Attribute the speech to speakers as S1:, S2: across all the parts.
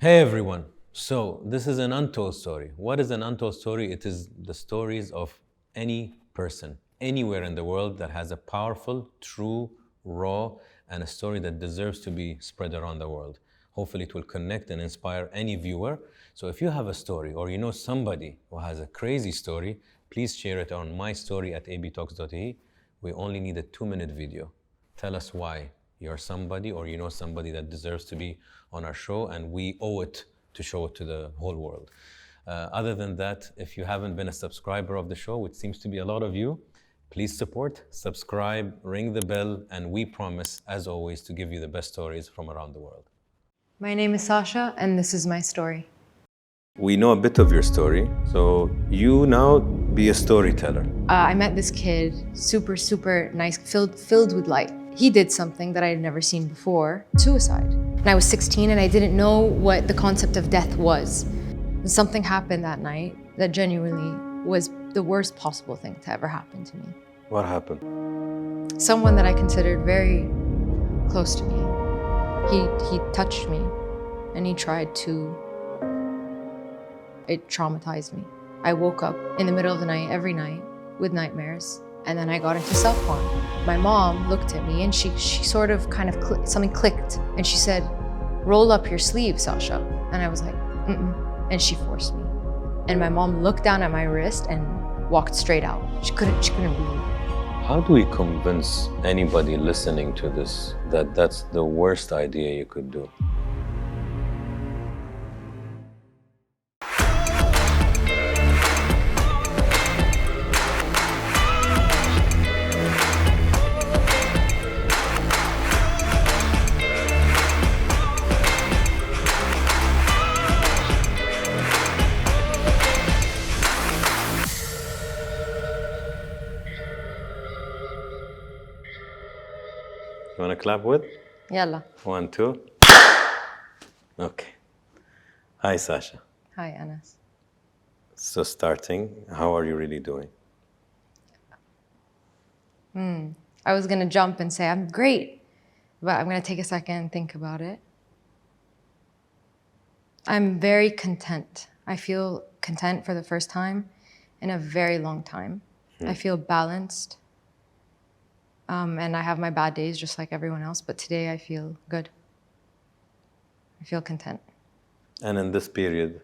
S1: Hey everyone. So this is an untold story. What is an untold story? It is the stories of any person, anywhere in the world that has a powerful, true, raw, and a story that deserves to be spread around the world. Hopefully it will connect and inspire any viewer. So if you have a story or you know somebody who has a crazy story, please share it on my story at ABtalks.he. We only need a 2-minute video. Tell us why you're somebody or you know somebody that deserves to be on our show, and we owe it to show it to the whole world. Other than that, if you haven't been a subscriber of the show, which seems to be a lot of you, please support, subscribe, ring the bell, and we promise, as always, to give you the best stories from around the world.
S2: My name is Sasha, and this is my story.
S1: We know a bit of your story, so you now be a storyteller.
S2: I met this kid, super nice, filled with light. He did something that I had never seen before, suicide. And I was 16 and I didn't know what the concept of death was. And something happened that night that genuinely was the worst possible thing to ever happen to me.
S1: What happened?
S2: Someone that I considered very close to me. He touched me and he tried to. It traumatized me. I woke up in the middle of the night, every night, with nightmares. And then I got into self-harm. My mom looked at me and she sort of something clicked. And she said, "Roll up your sleeve, Sasha." And I was like, "Mm-mm." And she forced me. And my mom looked down at my wrist and walked straight out. She couldn't breathe.
S1: How do we convince anybody listening to this that that's the worst idea you could do? You want to clap with?
S2: Yalla.
S1: 1, 2. Okay. Hi, Sasha.
S2: Hi, Anas.
S1: So starting, how are you really doing?
S2: I was gonna jump and say I'm great, but I'm gonna take a second and think about it. I'm very content. I feel content for the first time in a very long time. I feel balanced. And I have my bad days just like everyone else, but today I feel good. I feel content.
S1: And in this period?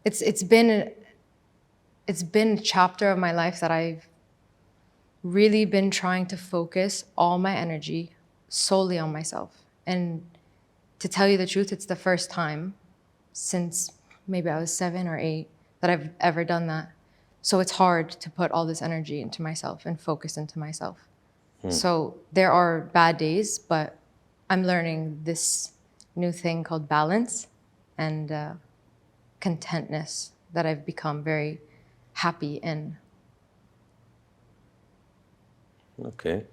S2: It's been a chapter of my life that I've really been trying to focus all my energy solely on myself. And to tell you the truth, it's the first time since maybe I was 7 or 8 that I've ever done that. So it's hard to put all this energy into myself and focus into myself. So there are bad days, but I'm learning this new thing called balance and contentness that I've become very happy in.
S1: Okay.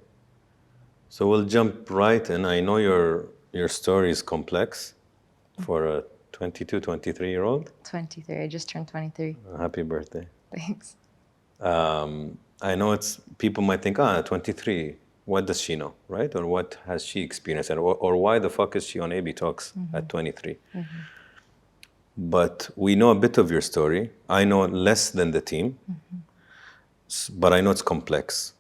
S1: So we'll jump right in. I know your story is complex for a 22, 23-year-old.
S2: 23, I just turned 23.
S1: Happy birthday.
S2: Thanks.
S1: I know people might think, 23, what does she know, right? Or what has she experienced? Or why the fuck is she on ABtalks at 23? But we know a bit of your story. I know less than the team, but I know it's complex.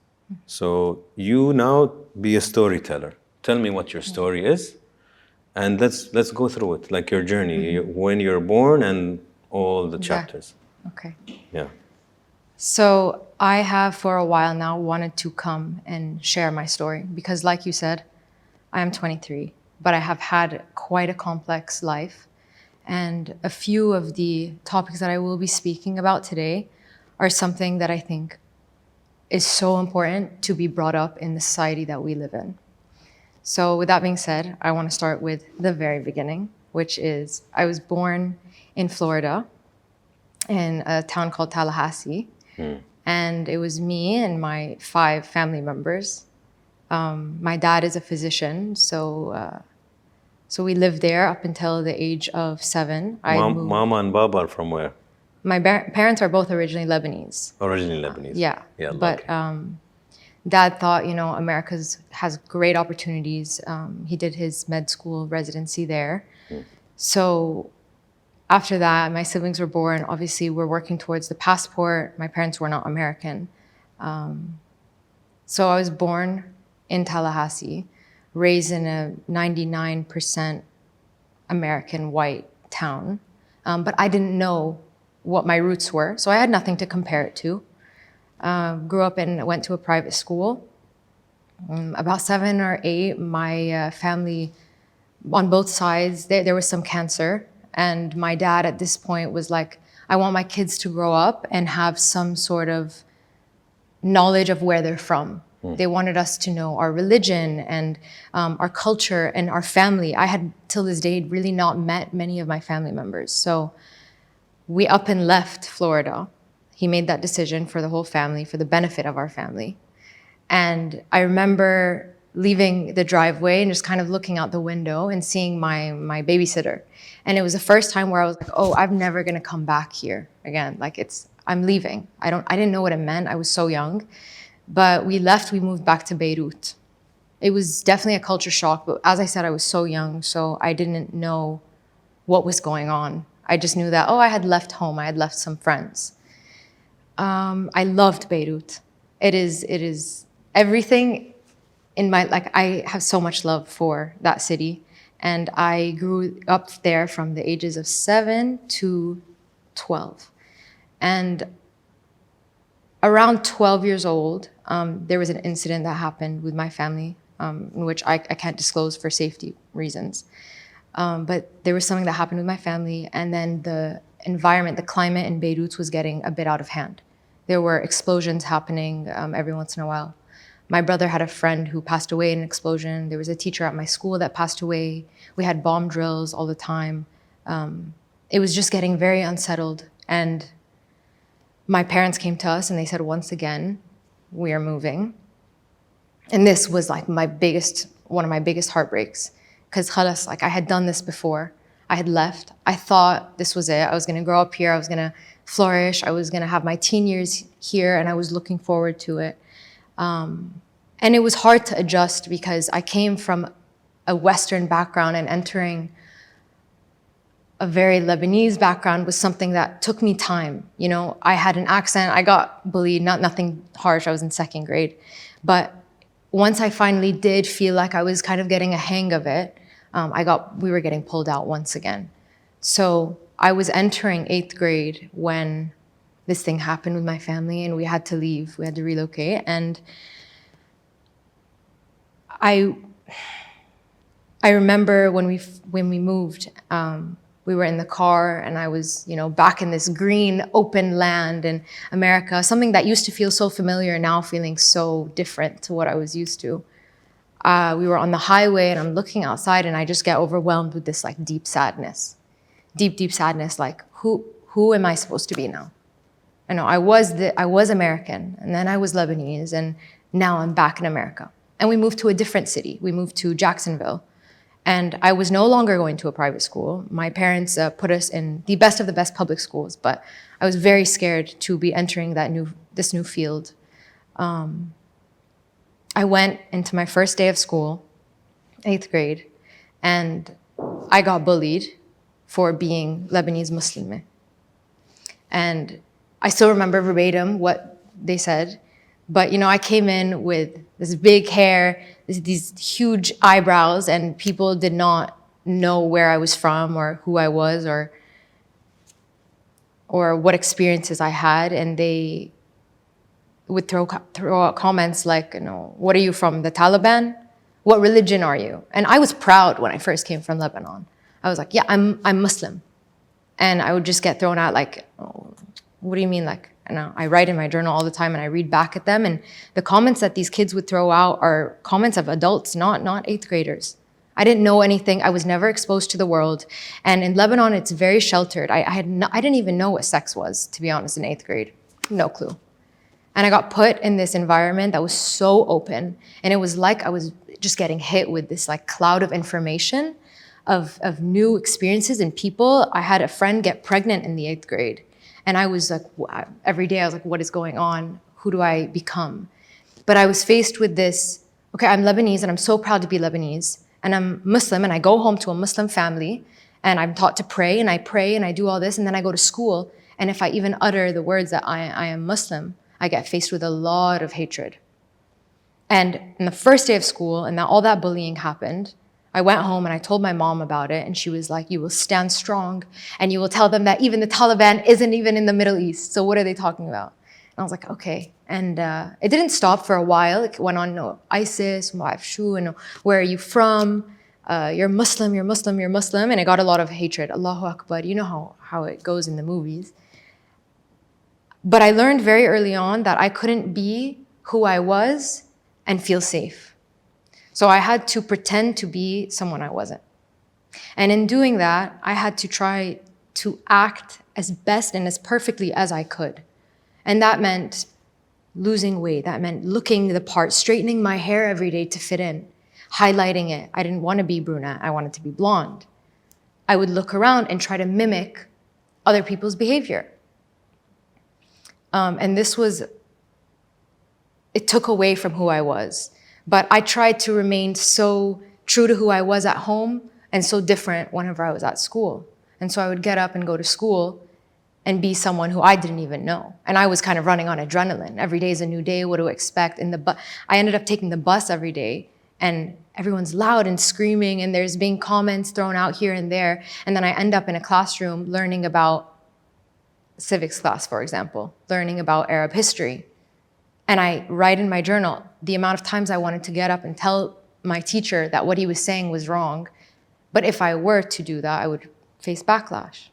S1: So you now be a storyteller. Tell me what your story is, and let's go through it, like your journey, when you're born and all the chapters.
S2: Okay.
S1: Yeah.
S2: So I have for a while now wanted to come and share my story because like you said, I am 23, but I have had quite a complex life. And a few of the topics that I will be speaking about today are something that I think is so important to be brought up in the society that we live in. So with that being said, I want to start with the very beginning, which is I was born in Florida in a town called Tallahassee. And it was me and my 5 family members. My dad is a physician, so we lived there up until the age of 7.
S1: Mama and Baba are from where?
S2: My parents are both originally Lebanese.
S1: Originally Lebanese.
S2: Yeah, but Dad thought, America has great opportunities. He did his med school residency there. So after that, my siblings were born. Obviously, we're working towards the passport. My parents were not American. So I was born in Tallahassee, raised in a 99% American white town. But I didn't know what my roots were, so I had nothing to compare it to. Grew up and went to a private school. About 7 or 8, my family, on both sides, there was some cancer. And my dad at this point was like, I want my kids to grow up and have some sort of knowledge of where they're from. They wanted us to know our religion and our culture and our family. I had, till this day, really not met many of my family members. So we up and left Florida. He made that decision for the whole family, for the benefit of our family. And I remember leaving the driveway and just kind of looking out the window and seeing my babysitter. And it was the first time where I was like, oh, I'm never gonna come back here again. Like I'm leaving. I didn't know what it meant. I was so young. But we left, we moved back to Beirut. It was definitely a culture shock, but as I said, I was so young, so I didn't know what was going on. I just knew that, I had left home, I had left some friends. I loved Beirut. It is everything in my, I have so much love for that city. And I grew up there from the ages of 7 to 12. And around 12 years old, there was an incident that happened with my family, in which I can't disclose for safety reasons. But there was something that happened with my family, and then the environment, the climate in Beirut was getting a bit out of hand. There were explosions happening every once in a while. My brother had a friend who passed away in an explosion. There was a teacher at my school that passed away. We had bomb drills all the time. It was just getting very unsettled. And my parents came to us and they said, once again, we are moving. And this was like one of my biggest heartbreaks. Because khalas, I had done this before. I had left. I thought this was it. I was gonna grow up here. I was gonna flourish. I was gonna have my teen years here, and I was looking forward to it. And it was hard to adjust because I came from a Western background, and entering a very Lebanese background was something that took me time. I had an accent. I got bullied, nothing harsh. I was in 2nd grade. But once I finally did feel like I was kind of getting a hang of it, we were getting pulled out once again. So I was entering 8th grade when this thing happened with my family, and we had to leave. We had to relocate. And I remember when we moved, we were in the car, and I was, back in this green, open land in America, something that used to feel so familiar, now feeling so different to what I was used to. We were on the highway, and I'm looking outside, and I just get overwhelmed with this deep sadness. Deep sadness, who am I supposed to be now? I know I was American, and then I was Lebanese, and now I'm back in America. And we moved to a different city. We moved to Jacksonville. And I was no longer going to a private school. My parents put us in the best of the best public schools, but I was very scared to be entering this new field. I went into my first day of school, 8th grade, and I got bullied for being Lebanese Muslim. And I still remember verbatim what they said, but I came in with this big hair, these huge eyebrows, and people did not know where I was from or who I was or what experiences I had, and they would throw out comments like, what are you from, the Taliban? What religion are you? And I was proud when I first came from Lebanon. I was like, yeah, I'm Muslim. And I would just get thrown out what do you mean? I write in my journal all the time, and I read back at them. And the comments that these kids would throw out are comments of adults, not 8th graders. I didn't know anything. I was never exposed to the world. And in Lebanon, it's very sheltered. I didn't even know what sex was, to be honest, in 8th grade. No clue. And I got put in this environment that was so open. And it was like I was just getting hit with this cloud of information, of new experiences and people. I had a friend get pregnant in the 8th grade. And I was every day I was like, what is going on? Who do I become? But I was faced with this, okay, I'm Lebanese and I'm so proud to be Lebanese, and I'm Muslim and I go home to a Muslim family and I'm taught to pray and I do all this, and then I go to school, and if I even utter the words that I am Muslim, I get faced with a lot of hatred. And in the first day of school, and all that bullying happened, I went home and I told my mom about it, and she was like, you will stand strong and you will tell them that even the Taliban isn't even in the Middle East. So what are they talking about? And I was like, okay. And it didn't stop for a while. It went on, no, ISIS, and where are you from? You're Muslim, you're Muslim, you're Muslim. And it got a lot of hatred. Allahu Akbar. You know how it goes in the movies. But I learned very early on that I couldn't be who I was and feel safe. So I had to pretend to be someone I wasn't. And in doing that, I had to try to act as best and as perfectly as I could. And that meant losing weight. That meant looking the part, straightening my hair every day to fit in, highlighting it. I didn't want to be brunette. I wanted to be blonde. I would look around and try to mimic other people's behavior. And it took away from who I was. But I tried to remain so true to who I was at home and so different whenever I was at school. And so I would get up and go to school and be someone who I didn't even know. And I was kind of running on adrenaline. Every day is a new day, what to expect. I ended up taking the bus every day, and everyone's loud and screaming, and there's being comments thrown out here and there. And then I end up in a classroom learning about civics class, for example, learning about Arab history. And I write in my journal the amount of times I wanted to get up and tell my teacher that what he was saying was wrong. But if I were to do that, I would face backlash.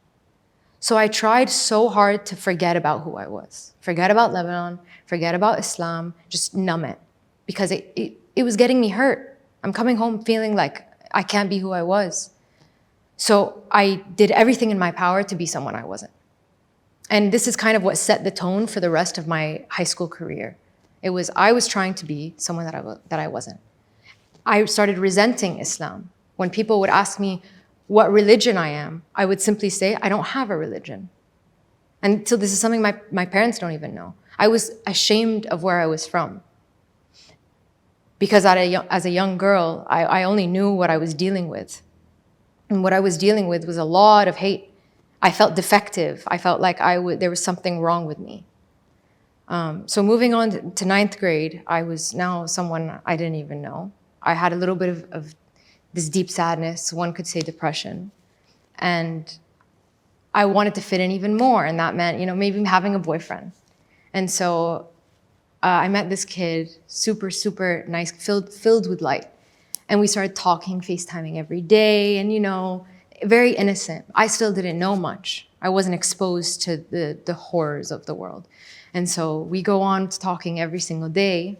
S2: So I tried so hard to forget about who I was, forget about Lebanon, forget about Islam, just numb it, because it was getting me hurt. I'm coming home feeling like I can't be who I was. So I did everything in my power to be someone I wasn't. And this is kind of what set the tone for the rest of my high school career. I was trying to be someone that I wasn't. I started resenting Islam. When people would ask me what religion I am, I would simply say, I don't have a religion. And so this is something my parents don't even know. I was ashamed of where I was from. Because as a young girl, I only knew what I was dealing with. And what I was dealing with was a lot of hate. I felt defective. I felt like there was something wrong with me. So moving on to ninth grade, I was now someone I didn't even know. I had a little bit of this deep sadness, one could say depression. And I wanted to fit in even more. And that meant, maybe having a boyfriend. And so I met this kid, super, super nice, filled with light. And we started talking, FaceTiming every day, and, very innocent. I still didn't know much. I wasn't exposed to the horrors of the world. And so we go on to talking every single day.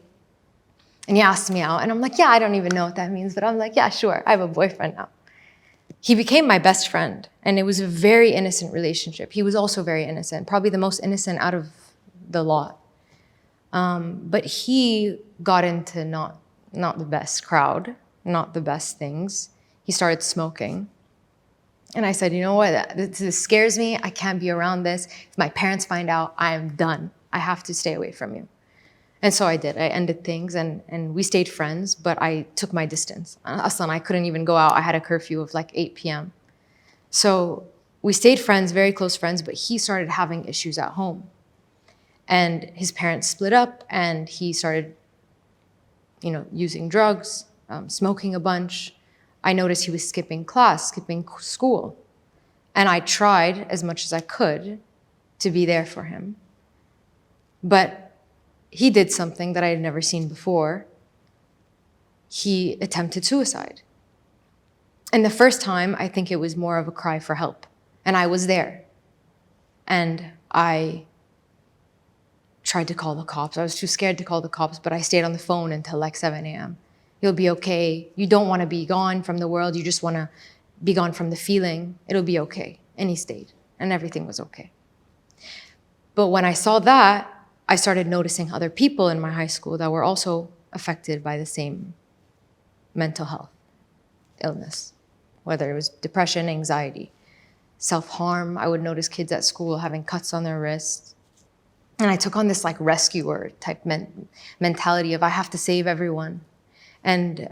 S2: And he asked me out, and I'm like, yeah, I don't even know what that means, but I'm like, yeah, sure, I have a boyfriend now. He became my best friend, and it was a very innocent relationship. He was also very innocent, probably the most innocent out of the lot. But he got into not the best crowd, not the best things. He started smoking. And I said, you know what, this scares me. I can't be around this. If my parents find out, I am done. I have to stay away from you. And so I did. I ended things, and we stayed friends, but I took my distance. Aslan, I couldn't even go out. I had a curfew of like 8 p.m. So we stayed friends, very close friends, but he started having issues at home. And his parents split up, and he started, using drugs, smoking a bunch. I noticed he was skipping class, skipping school. And I tried as much as I could to be there for him. But he did something that I had never seen before. He attempted suicide. And the first time, I think it was more of a cry for help. And I was there. And I tried to call the cops. I was too scared to call the cops, but I stayed on the phone until like 7 a.m. You'll be okay. You don't want to be gone from the world. You just want to be gone from the feeling. It'll be okay. And he stayed, and everything was okay. But when I saw that, I started noticing other people in my high school that were also affected by the same mental health illness, whether it was depression, anxiety, self-harm. I would notice kids at school having cuts on their wrists. And I took on this like rescuer type mentality of I have to save everyone. And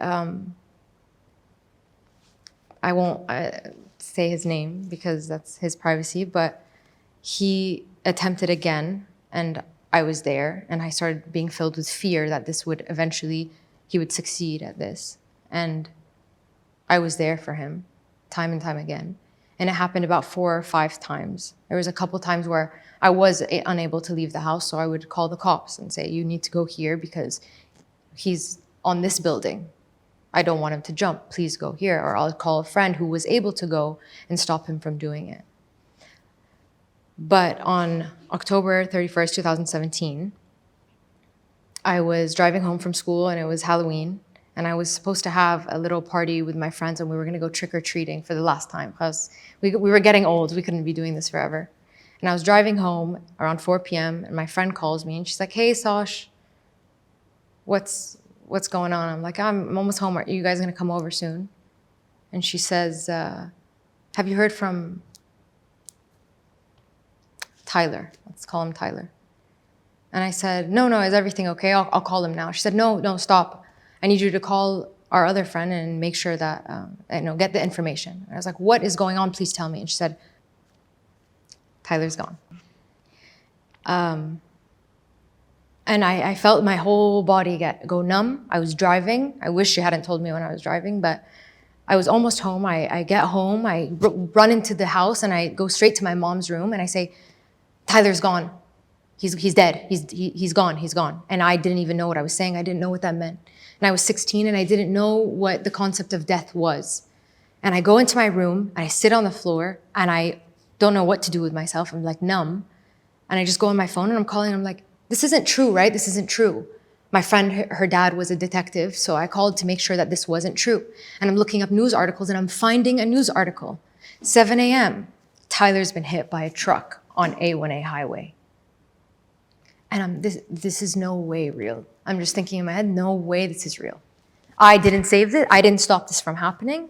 S2: I won't say his name because that's his privacy, but he attempted again, and I was there, and I started being filled with fear that this would eventually, he would succeed at this. And I was there for him time and time again. And it happened about 4 or 5 times. There was a couple times where I was unable to leave the house, so I would call the cops and say, you need to go here because he's on this building. I don't want him to jump, please go here. Or I'll call a friend who was able to go and stop him from doing it. But on October 31st, 2017, I was driving home from school and it was Halloween, and I was supposed to have a little party with my friends, and we were gonna go trick-or-treating for the last time because we were getting old, we couldn't be doing this forever. And I was driving home around 4 p.m. and my friend calls me and she's like, hey, Sash, what's going on? I'm like, I'm almost home. Are you guys gonna come over soon? And she says, have you heard from Tyler? Let's call him Tyler. And I said, no, is everything okay? I'll call him now. She said, no, stop. I need you to call our other friend and make sure that, get the information. And I was like, what is going on? Please tell me. And she said, Tyler's gone. And I felt my whole body go numb. I was driving. I wish she hadn't told me when I was driving, but I was almost home. I get home, I run into the house and I go straight to my mom's room and I say, Tyler's gone. He's dead. He's gone. And I didn't even know what I was saying. I didn't know what that meant. And I was 16 and I didn't know what the concept of death was. And I go into my room and I sit on the floor and I don't know what to do with myself. I'm like numb. And I just go on my phone and I'm calling. I'm like, this isn't true, right? This isn't true. My friend, her dad was a detective, so I called to make sure that this wasn't true. And I'm looking up news articles and I'm finding a news article. 7 a.m., Tyler's been hit by a truck on A1A highway. And this is no way real. I'm just thinking in my head, no way this is real. I didn't save it. I didn't stop this from happening.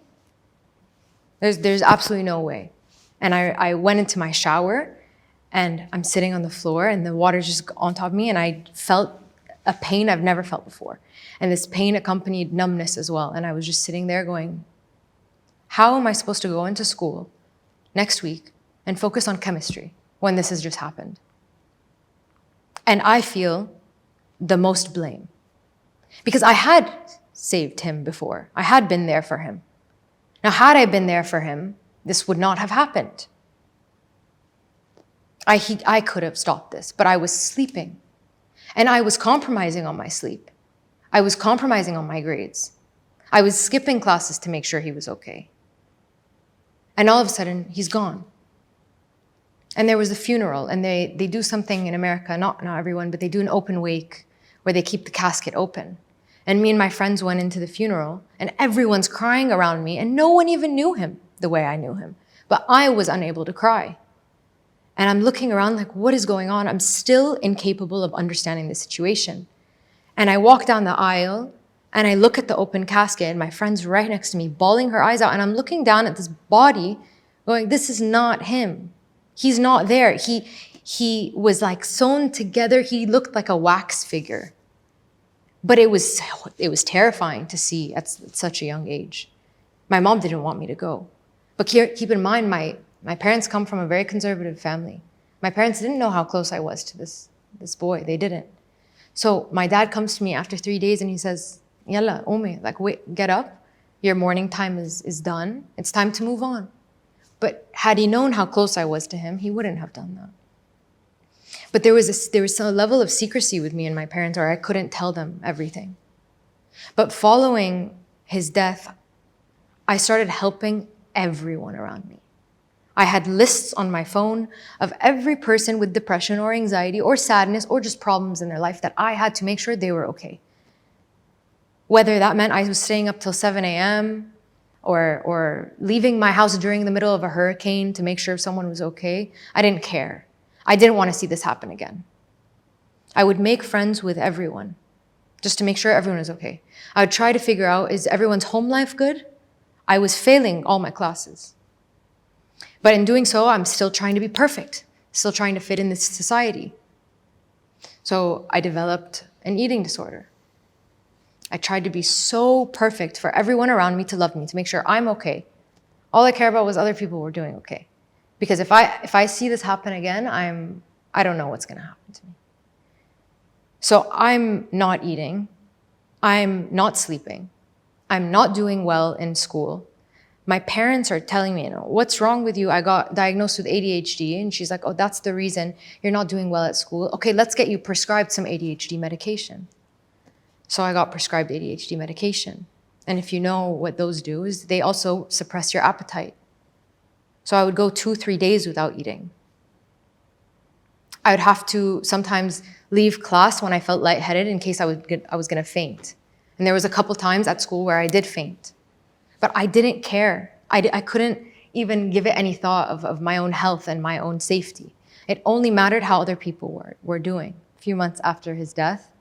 S2: There's absolutely no way. And I went into my shower and I'm sitting on the floor and the water's just on top of me and I felt a pain I've never felt before. And this pain accompanied numbness as well. And I was just sitting there going, how am I supposed to go into school next week and focus on chemistry when this has just happened? And I feel the most blame because I had saved him before. I had been there for him. Now, had I been there for him, this would not have happened. I could have stopped this, but I was sleeping. And I was compromising on my sleep. I was compromising on my grades. I was skipping classes to make sure he was okay. And all of a sudden, he's gone. And there was a funeral, and they do something in America, not everyone, but they do an open wake where they keep the casket open. And me and my friends went into the funeral, and everyone's crying around me, and no one even knew him the way I knew him. But I was unable to cry. And I'm looking around like, what is going on? I'm still incapable of understanding the situation. And I walk down the aisle and I look at the open casket and my friend's right next to me, bawling her eyes out. And I'm looking down at this body going, this is not him. He's not there. He was like sewn together. He looked like a wax figure. But it was terrifying to see at such a young age. My mom didn't want me to go. But keep in mind, my parents come from a very conservative family. My parents didn't know how close I was to this boy. They didn't. So my dad comes to me after 3 days and he says, Yalla, Umi, like, wait, get up. Your mourning time is done. It's time to move on. But had he known how close I was to him, he wouldn't have done that. But there was a level of secrecy with me and my parents where I couldn't tell them everything. But following his death, I started helping everyone around me. I had lists on my phone of every person with depression or anxiety or sadness or just problems in their life that I had to make sure they were okay. Whether that meant I was staying up till 7 a.m. or leaving my house during the middle of a hurricane to make sure someone was okay, I didn't care. I didn't want to see this happen again. I would make friends with everyone just to make sure everyone was okay. I would try to figure out, is everyone's home life good? I was failing all my classes. But in doing so, I'm still trying to be perfect, still trying to fit in this society. So I developed an eating disorder. I tried to be so perfect for everyone around me to love me, to make sure I'm okay. All I care about was other people were doing okay. Because if I see this happen again, I don't know what's going to happen to me. So I'm not eating. I'm not sleeping. I'm not doing well in school. My parents are telling me, what's wrong with you? I got diagnosed with ADHD. And she's like, oh, that's the reason you're not doing well at school. Okay, let's get you prescribed some ADHD medication. So I got prescribed ADHD medication. And if you know what those do is they also suppress your appetite. So I would go 2-3 days without eating. I would have to sometimes leave class when I felt lightheaded in case I was going to faint. And there was a couple times at school where I did faint. But I didn't care. I couldn't even give it any thought of my own health and my own safety. It only mattered how other people were doing. A few months after his death,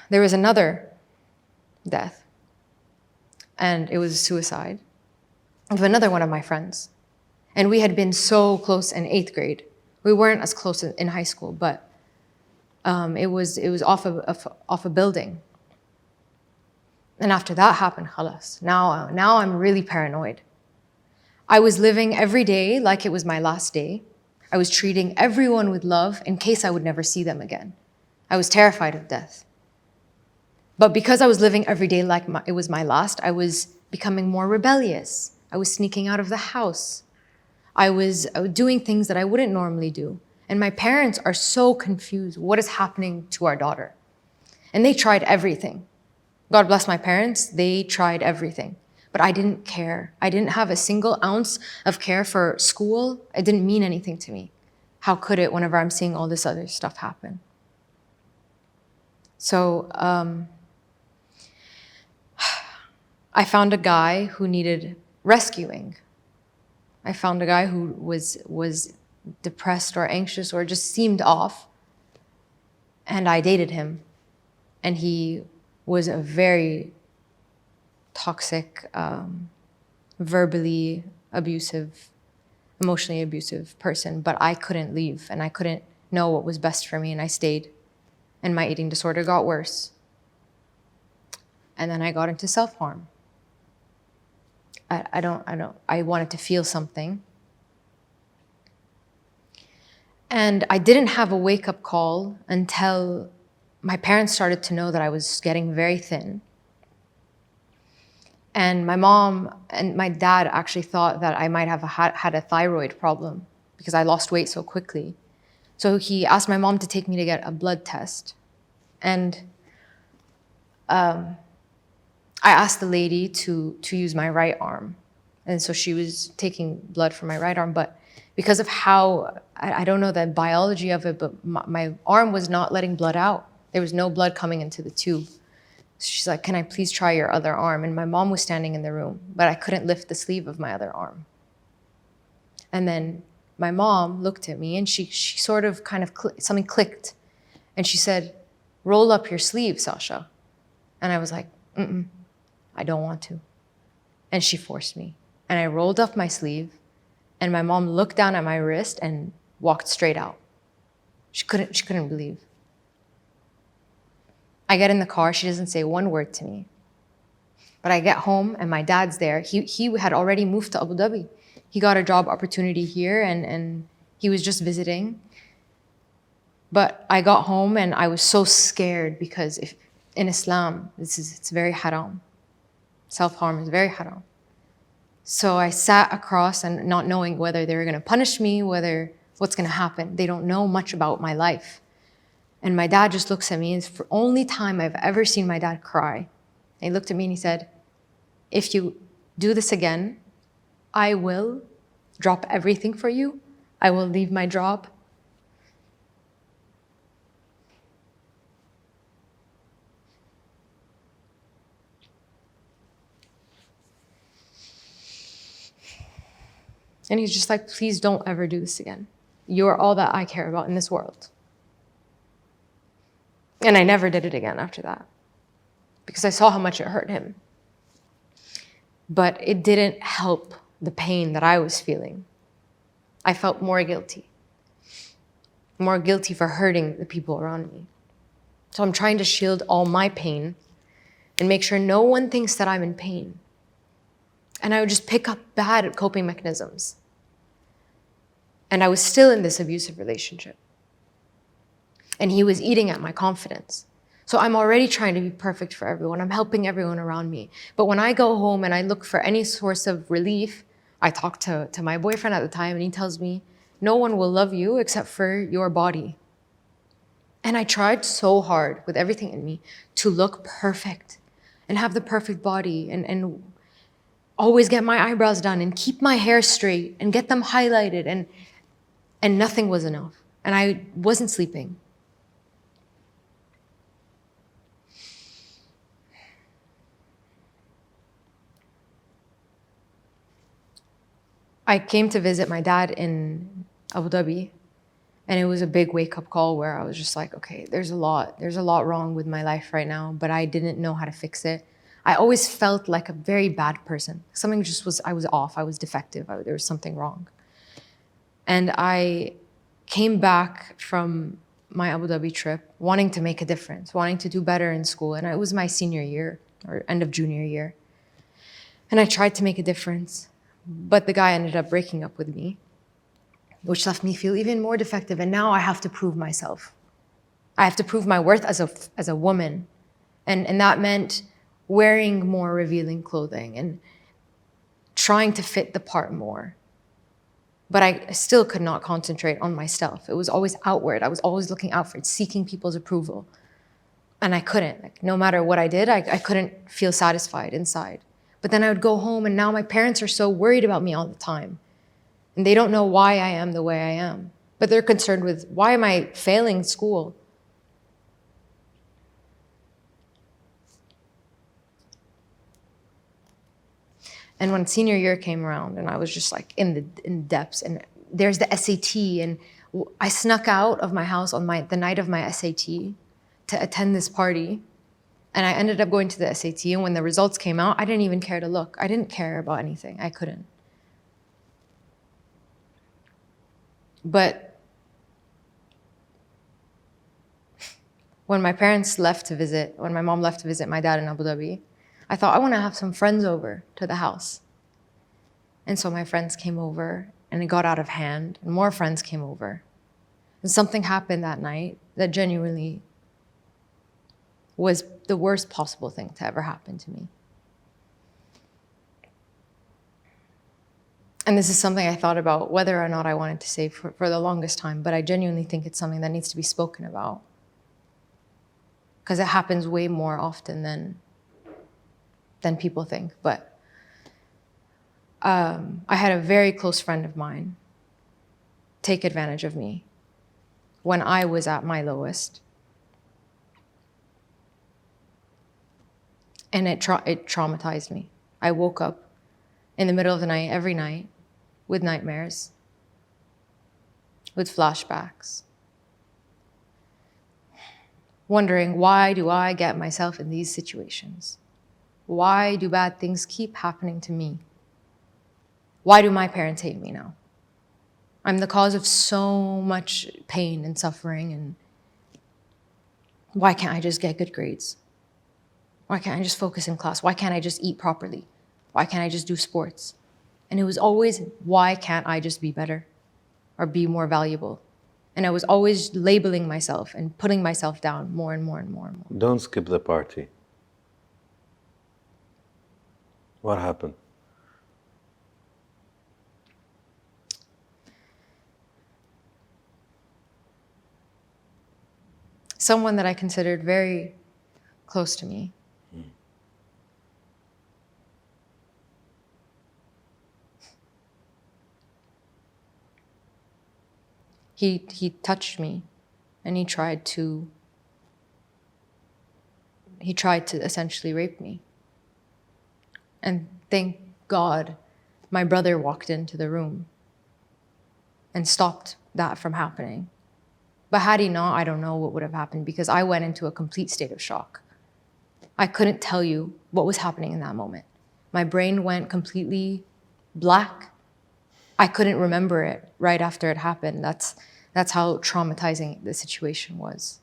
S2: there was another death. And it was suicide of another one of my friends. And we had been so close in 8th grade. We weren't as close in high school, but it was off a building. And after that happened, khalas. Now I'm really paranoid. I was living every day like it was my last day. I was treating everyone with love in case I would never see them again. I was terrified of death. But because I was living every day like it was my last, I was becoming more rebellious. I was sneaking out of the house. I was doing things that I wouldn't normally do. And my parents are so confused. What is happening to our daughter? And they tried everything. God bless my parents. They tried everything. But I didn't care. I didn't have a single ounce of care for school. It didn't mean anything to me. How could it whenever I'm seeing all this other stuff happen? So I found a guy who needed rescuing. I found a guy who was depressed or anxious or just seemed off. And I dated him. And he was a very toxic, verbally abusive, emotionally abusive person. But I couldn't leave and I couldn't know what was best for me. And I stayed. And my eating disorder got worse. And then I got into self-harm. I wanted to feel something. And I didn't have a wake-up call until my parents started to know that I was getting very thin. And my mom and my dad actually thought that I might have had a thyroid problem because I lost weight so quickly. So he asked my mom to take me to get a blood test. And I asked the lady to use my right arm. And so she was taking blood from my right arm. But because of how, I don't know the biology of it, but my arm was not letting blood out. There was no blood coming into the tube. So she's like, can I please try your other arm? And my mom was standing in the room, but I couldn't lift the sleeve of my other arm. And then my mom looked at me and she sort of something clicked. And she said, roll up your sleeve, Sasha. And I was like, I don't want to. And she forced me. And I rolled up my sleeve and my mom looked down at my wrist and walked straight out. She couldn't believe. I get in the car, she doesn't say one word to me. But I get home and my dad's there. He had already moved to Abu Dhabi. He got a job opportunity here and he was just visiting. But I got home and I was so scared because in Islam, it's very haram. Self-harm is very haram. So I sat across and not knowing whether they were going to punish me, what's going to happen. They don't know much about my life. And my dad just looks at me. It's the only time I've ever seen my dad cry. And he looked at me and he said, if you do this again, I will drop everything for you. I will leave my job. And he's just like, please don't ever do this again. You are all that I care about in this world. And I never did it again after that because I saw how much it hurt him. But it didn't help the pain that I was feeling. I felt more guilty. more guilty for hurting the people around me. So I'm trying to shield all my pain and make sure no one thinks that I'm in pain. And I would just pick up bad coping mechanisms. And I was still in this abusive relationship. And he was eating at my confidence. So I'm already trying to be perfect for everyone. I'm helping everyone around me. But when I go home and I look for any source of relief, I talk to my boyfriend at the time and he tells me, no one will love you except for your body. And I tried so hard with everything in me to look perfect and have the perfect body and always get my eyebrows done and keep my hair straight and get them highlighted and nothing was enough. And I wasn't sleeping. I came to visit my dad in Abu Dhabi, and it was a big wake-up call where I was just like, okay, there's a lot wrong with my life right now, but I didn't know how to fix it. I always felt like a very bad person. Something just was, I was off, I was defective, there was something wrong. And I came back from my Abu Dhabi trip wanting to make a difference, wanting to do better in school, and it was my senior year, or end of junior year. And I tried to make a difference. But the guy ended up breaking up with me, which left me feel even more defective. And now I have to prove myself. I have to prove my worth as a woman. And that meant wearing more revealing clothing and trying to fit the part more. But I still could not concentrate on myself. It was always outward. I was always looking outward, seeking people's approval. And I couldn't. Like, no matter what I did, I couldn't feel satisfied inside. But then I would go home and now my parents are so worried about me all the time. And they don't know why I am the way I am. But they're concerned with, why am I failing school? And when senior year came around and I was just like in the depths and there's the SAT and I snuck out of my house on the night of my SAT to attend this party. And I ended up going to the SAT, and when the results came out, I didn't even care to look. I didn't care about anything. I couldn't. But when my parents left to visit, when my mom left to visit my dad in Abu Dhabi, I thought, I want to have some friends over to the house. And so my friends came over, and it got out of hand, and more friends came over. And something happened that night that genuinely was the worst possible thing to ever happen to me. And this is something I thought about whether or not I wanted to say for the longest time, but I genuinely think it's something that needs to be spoken about. Because it happens way more often than people think. But I had a very close friend of mine take advantage of me when I was at my lowest. And it traumatized me. I woke up in the middle of the night, every night, with nightmares, with flashbacks, wondering, why do I get myself in these situations? Why do bad things keep happening to me? Why do my parents hate me now? I'm the cause of so much pain and suffering, and why can't I just get good grades? Why can't I just focus in class? Why can't I just eat properly? Why can't I just do sports? And it was always, why can't I just be better or be more valuable? And I was always labeling myself and putting myself down more and more and more and more.
S1: Don't skip the party. What happened?
S2: Someone that I considered very close to me. He touched me, and he tried to essentially rape me. And thank God, my brother walked into the room and stopped that from happening. But had he not, I don't know what would have happened, because I went into a complete state of shock. I couldn't tell you what was happening in that moment. My brain went completely black. I couldn't remember it right after it happened. That's how traumatizing the situation was.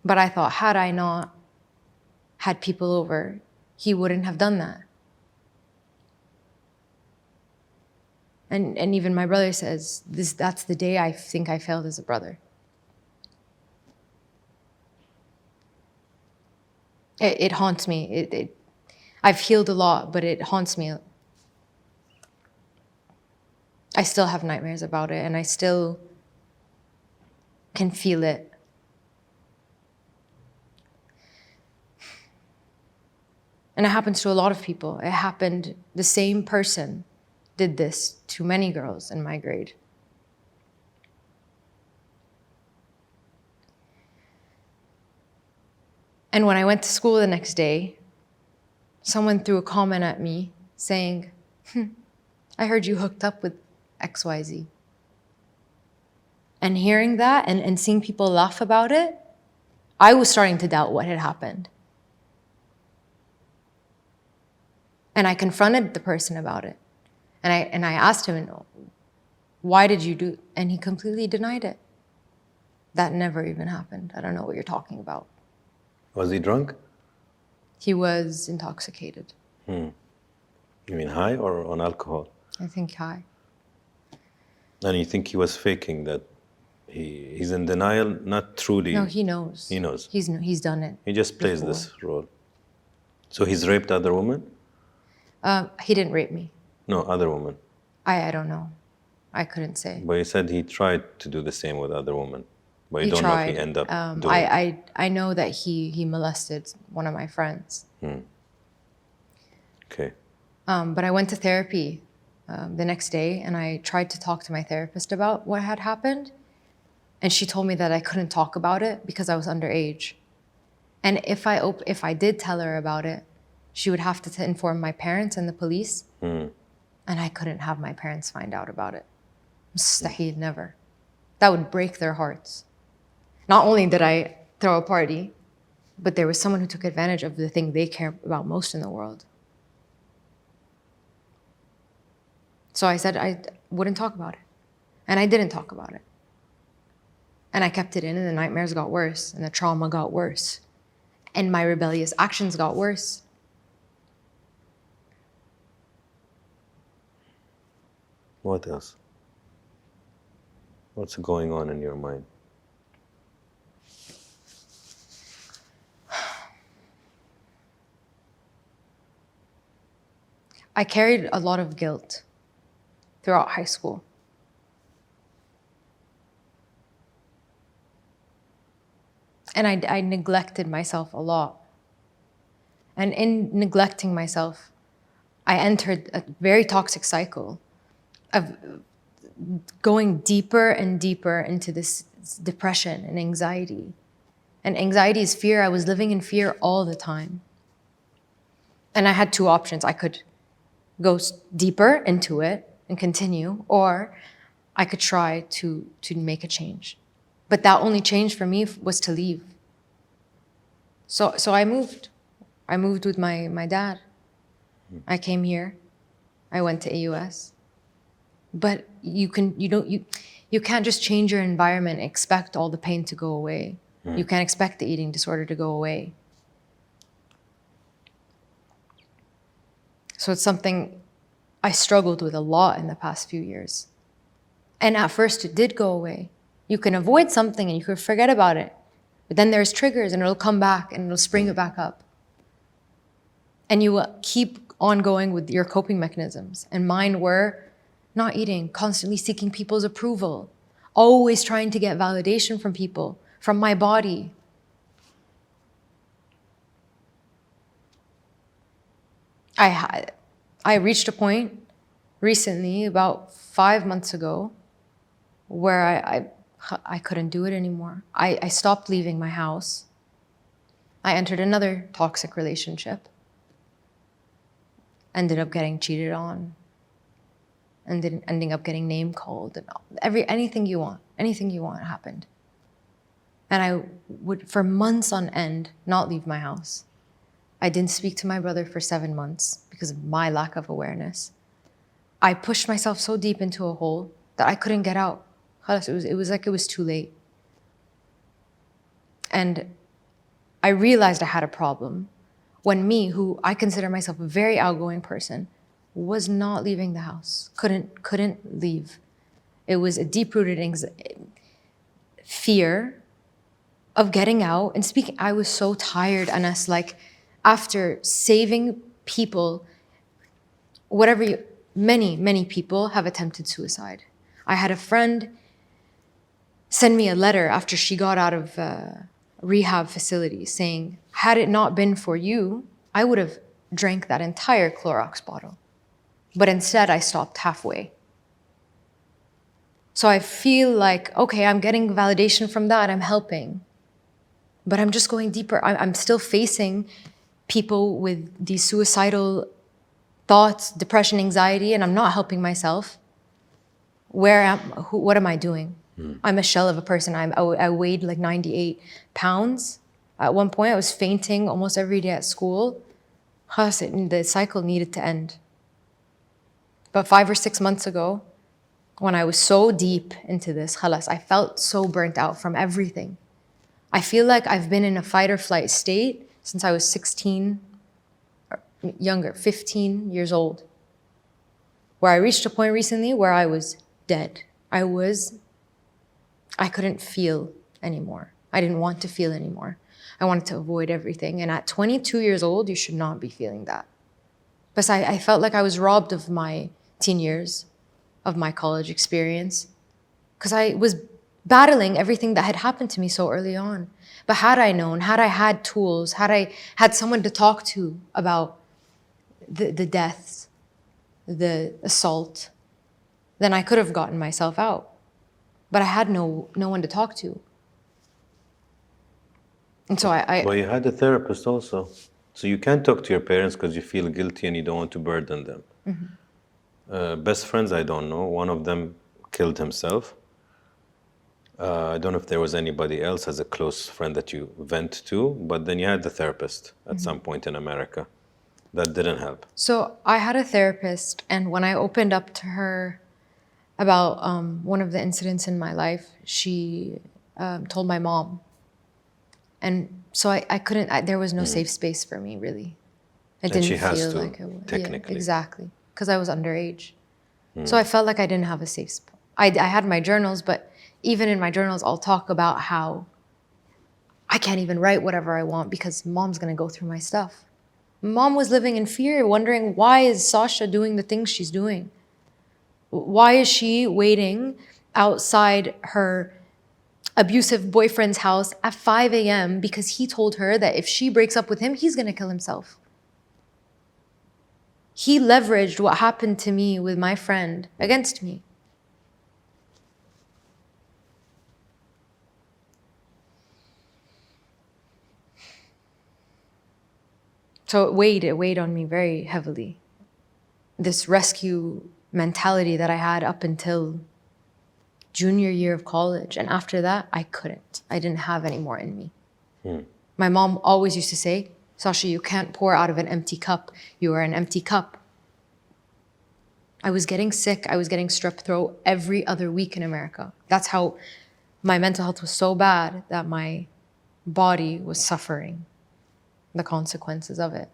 S2: But I thought, had I not had people over, he wouldn't have done that. And even my brother says, that's the day I think I failed as a brother. It haunts me. I've healed a lot, but it haunts me. I still have nightmares about it, and I still can feel it. And it happens to a lot of people. It happened, the same person did this to many girls in my grade. And when I went to school the next day, someone threw a comment at me saying, I heard you hooked up with XYZ. And hearing that and seeing people laugh about it, I was starting to doubt what had happened. And I confronted the person about it. And I asked him, why did you do? And he completely denied it. That never even happened. I don't know what you're talking about.
S1: Was he drunk?
S2: He was intoxicated.
S1: You mean high or on alcohol?
S2: I think high.
S1: And you think he was faking that? He's in denial, not truly.
S2: No, he knows.
S1: He knows.
S2: He's done it.
S1: He just plays
S2: before.
S1: this role. So he's raped other women?
S2: He didn't rape me.
S1: No, other women.
S2: I don't know. I couldn't say.
S1: But you said he tried to do the same with other women. But you don't know if he ended up doing it.
S2: I know that he molested one of my friends.
S1: Okay.
S2: But I went to therapy the next day, and I tried to talk to my therapist about what had happened. And she told me that I couldn't talk about it because I was underage. And if I did tell her about it, she would have to inform my parents and the police. And I couldn't have my parents find out about it. Mustahil, never. That would break their hearts. Not only did I throw a party, but there was someone who took advantage of the thing they care about most in the world. So I said I wouldn't talk about it. And I didn't talk about it. And I kept it in, and the nightmares got worse, and the trauma got worse. And my rebellious actions got worse.
S1: What else? What's going on in your mind?
S2: I carried a lot of guilt throughout high school. And I neglected myself a lot. And in neglecting myself, I entered a very toxic cycle of going deeper and deeper into this depression and anxiety. And anxiety is fear. I was living in fear all the time. And I had two options. I could go deeper into it and continue, or I could try to make a change. But that only change for me was to leave. So I moved. I moved with my dad. I came here. I went to AUS. But you can't just change your environment and expect all the pain to go away. You can't expect the eating disorder to go away. So it's something I struggled with a lot in the past few years. And at first it did go away. You can avoid something and you can forget about it. But then there's triggers and it'll come back and it'll spring it back up. And you will keep on going with your coping mechanisms. And mine were not eating, constantly seeking people's approval, always trying to get validation from people, from my body. I reached a point recently, about 5 months ago, where I couldn't do it anymore. I stopped leaving my house. I entered another toxic relationship. Ended up getting cheated on. And ending up getting name called. And anything you want happened. And I would, for months on end, not leave my house. I didn't speak to my brother for 7 months because of my lack of awareness. I pushed myself so deep into a hole that I couldn't get out. It was like it was too late. And I realized I had a problem when me, who I consider myself a very outgoing person, was not leaving the house, couldn't leave. It was a deep-rooted fear of getting out and speaking. I was so tired, Anas, like after saving people, many people have attempted suicide. I had a friend send me a letter after she got out of rehab facility saying, had it not been for you, I would have drank that entire Clorox bottle. But instead, I stopped halfway. So I feel like, okay, I'm getting validation from that, I'm helping. But I'm just going deeper. I'm still facing people with these suicidal thoughts, depression, anxiety, and I'm not helping myself. What am I doing? I'm a shell of a person. I weighed like 98 pounds. At one point, I was fainting almost every day at school. The cycle needed to end. But 5 or 6 months ago, when I was so deep into this, I felt so burnt out from everything. I feel like I've been in a fight or flight state since I was 16, or younger, 15 years old, where I reached a point recently where I was dead. I couldn't feel anymore. I didn't want to feel anymore. I wanted to avoid everything. And at 22 years old, you should not be feeling that. But I felt like I was robbed of my teen years, of my college experience, because I was battling everything that had happened to me so early on. But had I known, had I had tools, had I had someone to talk to about the deaths, the assault, then I could have gotten myself out. But I had no one to talk to. And so
S1: Well, you had a therapist also. So you can't talk to your parents because you feel guilty and you don't want to burden them. Best friends, I don't know. One of them killed himself. I don't know if there was anybody else as a close friend that you vent to, but then you had the therapist at some point in America. That didn't help.
S2: So I had a therapist, and when I opened up to her about one of the incidents in my life, she told my mom. And so I couldn't, there was no safe space for me, really. It
S1: And
S2: didn't
S1: she has
S2: feel
S1: to,
S2: like it was.
S1: technically.
S2: Yeah, exactly, because I was underage. So I felt like I didn't have a safe spot. I had my journals, but even in my journals, I'll talk about how I can't even write whatever I want because mom's gonna go through my stuff. Mom was living in fear, wondering, why is Sasha doing the things she's doing? Why is she waiting outside her abusive boyfriend's house at 5 a.m. because he told her that if she breaks up with him, he's gonna kill himself? He leveraged what happened to me with my friend against me. So it weighed on me very heavily. This rescue mentality that I had up until junior year of college. And after that, I couldn't. I didn't have any more in me. My mom always used to say, Sasha, you can't pour out of an empty cup. You are an empty cup. I was getting sick. I was getting strep throat every other week in America. That's how my mental health was so bad that my body was suffering the consequences of it.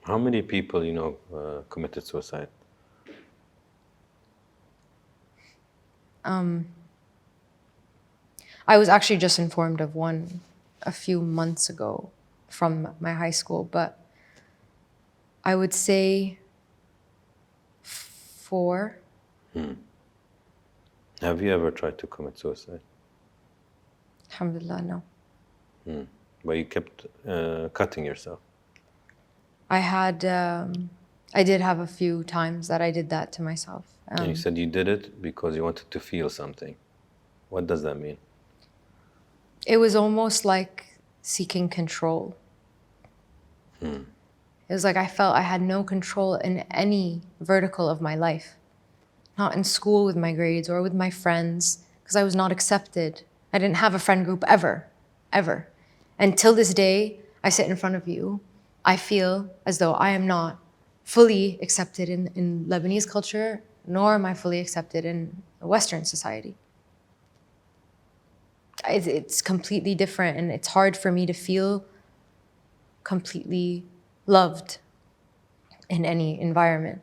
S1: How many people, committed suicide?
S2: I was actually just informed of one a few months ago from my high school, but I would say 4.
S1: Have you ever tried to commit suicide?
S2: Alhamdulillah, no.
S1: But you kept cutting yourself.
S2: I did have a few times that I did that to myself.
S1: And you said you did it because you wanted to feel something. What does that mean?
S2: It was almost like seeking control. It was like I felt I had no control in any vertical of my life. Not in school with my grades or with my friends, because I was not accepted. I didn't have a friend group ever. And till this day, I sit in front of you. I feel as though I am not fully accepted in Lebanese culture, nor am I fully accepted in Western society. It's completely different, and it's hard for me to feel completely loved in any environment.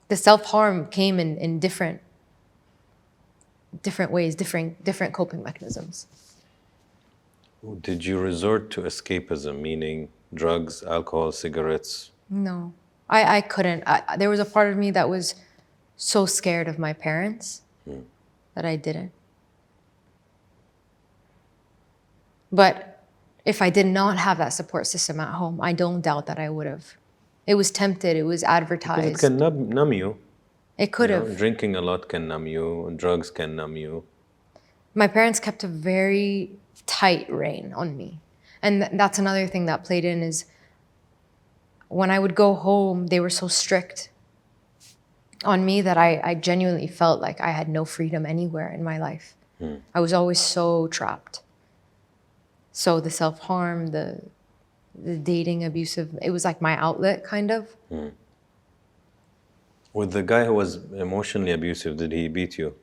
S2: The self-harm came in different ways, different coping mechanisms.
S1: Did you resort to escapism, meaning drugs, alcohol, cigarettes?
S2: No, I couldn't. There was a part of me that was so scared of my parents that I didn't. But if I did not have that support system at home, I don't doubt that I would have. It was tempted, it was advertised.
S1: Because it can numb you.
S2: It could have.
S1: Drinking a lot can numb you, drugs can numb you.
S2: My parents kept a very tight rein on me. And that's another thing that played in is when I would go home, they were so strict on me that I genuinely felt like I had no freedom anywhere in my life. I was always so trapped. So the self-harm, the dating, abusive, it was like my outlet, kind of.
S1: With the guy who was emotionally abusive, did he beat you?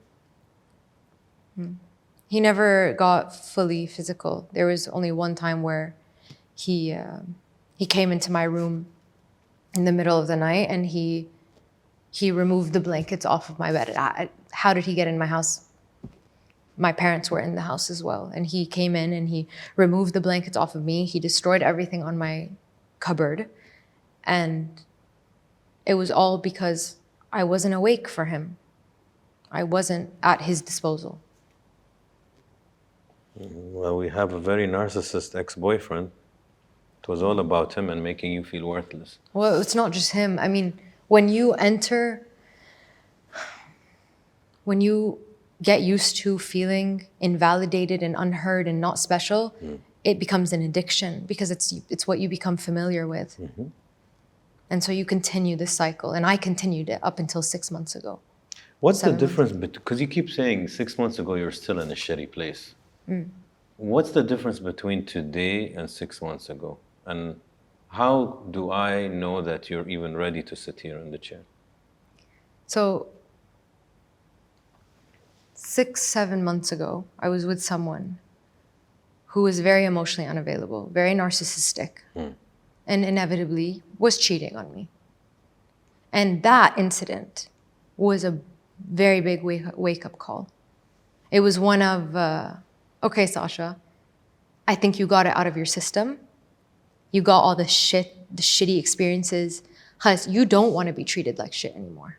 S2: He never got fully physical. There was only one time where he came into my room in the middle of the night and he removed the blankets off of my bed. How did he get in my house? My parents were in the house as well. And he came in and he removed the blankets off of me. He destroyed everything on my cupboard. And it was all because I wasn't awake for him. I wasn't at his disposal.
S1: Well, we have a very narcissist ex-boyfriend. It was all about him and making you feel worthless.
S2: Well, it's not just him. I mean, when you get used to feeling invalidated and unheard and not special, it becomes an addiction because it's what you become familiar with. And so you continue this cycle. And I continued it up until 6 months ago.
S1: What's the difference? Because you keep saying 6 months ago you're still in a shitty place. What's the difference between today and 6 months ago? And how do I know that you're even ready to sit here in the chair?
S2: So 6, 7 months ago, I was with someone who was very emotionally unavailable, very narcissistic, and inevitably was cheating on me. And that incident was a very big wake-up call. It was one of, okay, Sasha, I think you got it out of your system. You got all the shitty experiences. Khalas, you don't want to be treated like shit anymore.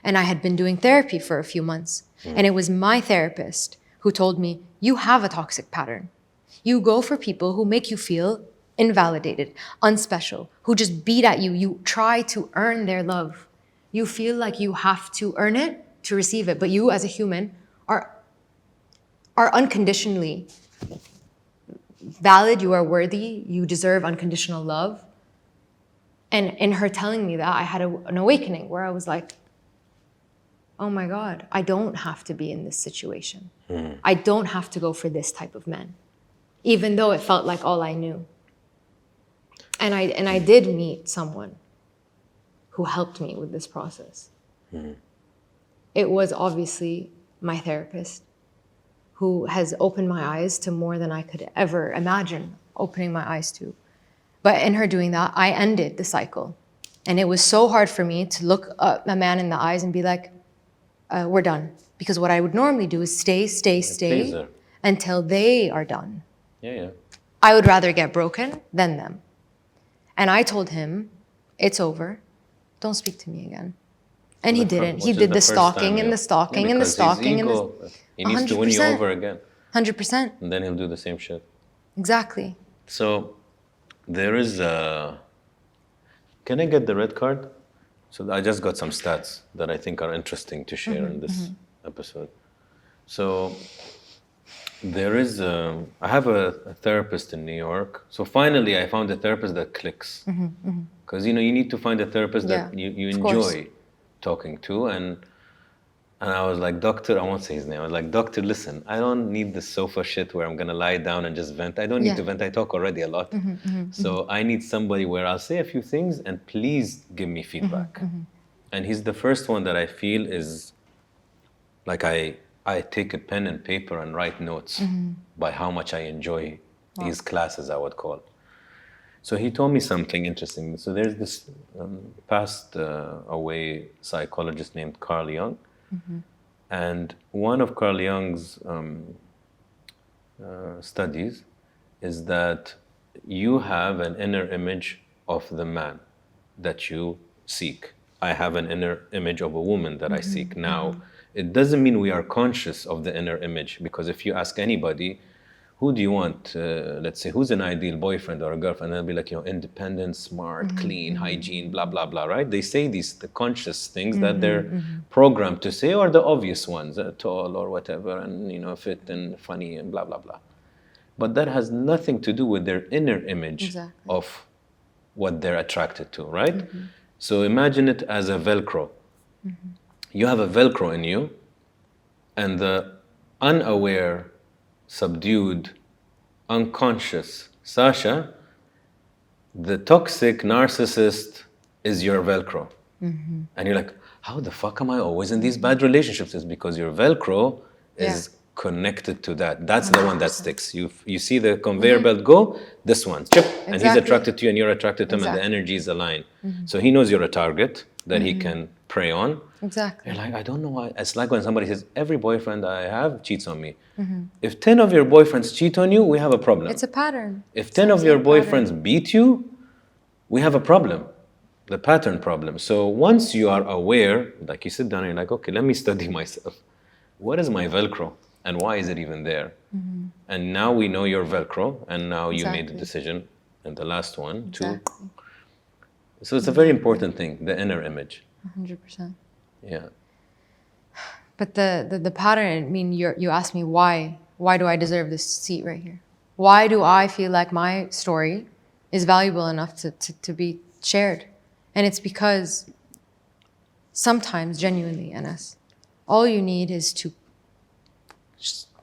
S2: And I had been doing therapy for a few months. And it was my therapist who told me, you have a toxic pattern. You go for people who make you feel invalidated, unspecial, who just beat at you. You try to earn their love. You feel like you have to earn it to receive it. But you as a human are unconditionally valid. You are worthy. You deserve unconditional love. And in her telling me that, I had an awakening where I was like, oh my God, I don't have to be in this situation. I don't have to go for this type of men, even though it felt like all I knew. And I did meet someone who helped me with this process. It was obviously my therapist who has opened my eyes to more than I could ever imagine opening my eyes to. But in her doing that, I ended the cycle. And it was so hard for me to look a man in the eyes and be like, we're done. Because what I would normally do is stay until they are done. I would rather get broken than them. And I told him, it's over. Don't speak to me again. And he didn't. He did the stalking and the stalking and the stalking.
S1: He needs to win you over again.
S2: 100%.
S1: And then he'll do the same shit.
S2: Exactly.
S1: So there is a... Can I get the red card? So I just got some stats that I think are interesting to share in this episode. So there is... I have a therapist in New York. So finally I found a therapist that clicks. Because you need to find a therapist that you enjoy talking to. And And I was like, doctor, I won't say his name. I was like, doctor, listen, I don't need the sofa shit where I'm going to lie down and just vent. I don't need to vent. I talk already a lot. So I need somebody where I'll say a few things and please give me feedback. And he's the first one that I feel is like I take a pen and paper and write notes by how much I enjoy these classes, I would call. So he told me something interesting. So there's this passed away psychologist named Carl Jung. And one of Carl Jung's studies is that you have an inner image of the man that you seek. I have an inner image of a woman that I seek. Now, it doesn't mean we are conscious of the inner image, because if you ask anybody, who do you want? Let's say, who's an ideal boyfriend or a girlfriend? And they'll be like, independent, smart, clean, hygiene, blah, blah, blah, right? They say the conscious things that they're programmed to say, or the obvious ones, tall or whatever, and, fit and funny and blah, blah, blah. But that has nothing to do with their inner image of what they're attracted to, right? So imagine it as a Velcro. You have a Velcro in you, and the unaware, subdued, unconscious Sasha, the toxic narcissist, is your Velcro. And you're like, how the fuck am I always in these bad relationships? It's because your Velcro is connected to that. That's the one that sticks. You see the conveyor belt go, this one, chip, and he's attracted to you and you're attracted to him, and the energies align. So he knows you're a target that he can prey on. You're like, I don't know why. It's like when somebody says, every boyfriend I have cheats on me. If 10 of your boyfriends cheat on you, we have a problem.
S2: It's a pattern.
S1: If 10 of your boyfriends beat you, we have a problem. The pattern problem. So once you are aware, like you sit down and you're like, okay, let me study myself. What is my Velcro? And why is it even there? And now we know your Velcro, and now you made the decision, and the last one, too. So it's a very important thing, the inner image.
S2: 100%.
S1: Yeah.
S2: But the pattern, I mean, you asked me why do I deserve this seat right here? Why do I feel like my story is valuable enough to be shared? And it's because sometimes, genuinely, Anas, all you need is to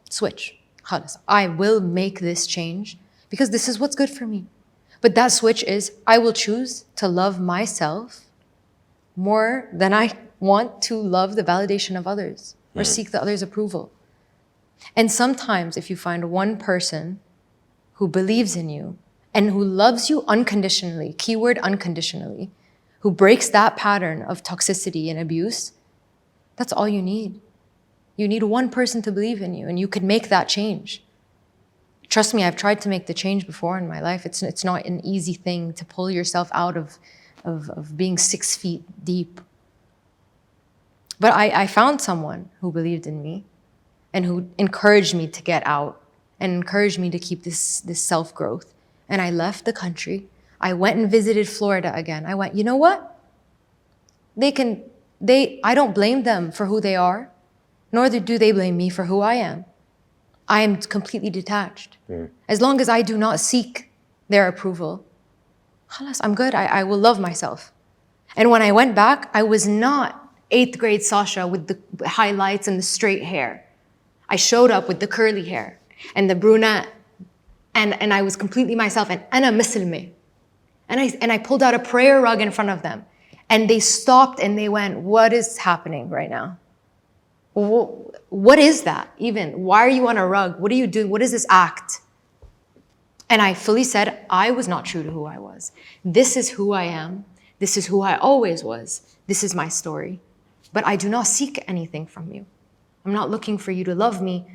S2: switch. خلاص, I will make this change because this is what's good for me. But that switch is, I will choose to love myself more than I want to love the validation of others or seek the other's approval. And sometimes if you find one person who believes in you and who loves you unconditionally, keyword unconditionally, who breaks that pattern of toxicity and abuse, that's all you need. You need one person to believe in you, and you could make that change. Trust me, I've tried to make the change before in my life. It's not an easy thing to pull yourself out of being 6 feet deep. But I found someone who believed in me and who encouraged me to get out and encouraged me to keep this self-growth. And I left the country. I went and visited Florida again. I went, you know what? I don't blame them for who they are, nor do they blame me for who I am. I am completely detached. As long as I do not seek their approval, khalas, I'm good. I will love myself. And when I went back, I was not 8th grade Sasha with the highlights and the straight hair. I showed up with the curly hair and the brunette, and I was completely myself. And أنا مسلمة. And I pulled out a prayer rug in front of them, and they stopped and they went, "What is happening right now? What is that even? Why are you on a rug? What are you doing? What is this act?" And I fully said, I was not true to who I was. This is who I am. This is who I always was. This is my story. But I do not seek anything from you. I'm not looking for you to love me.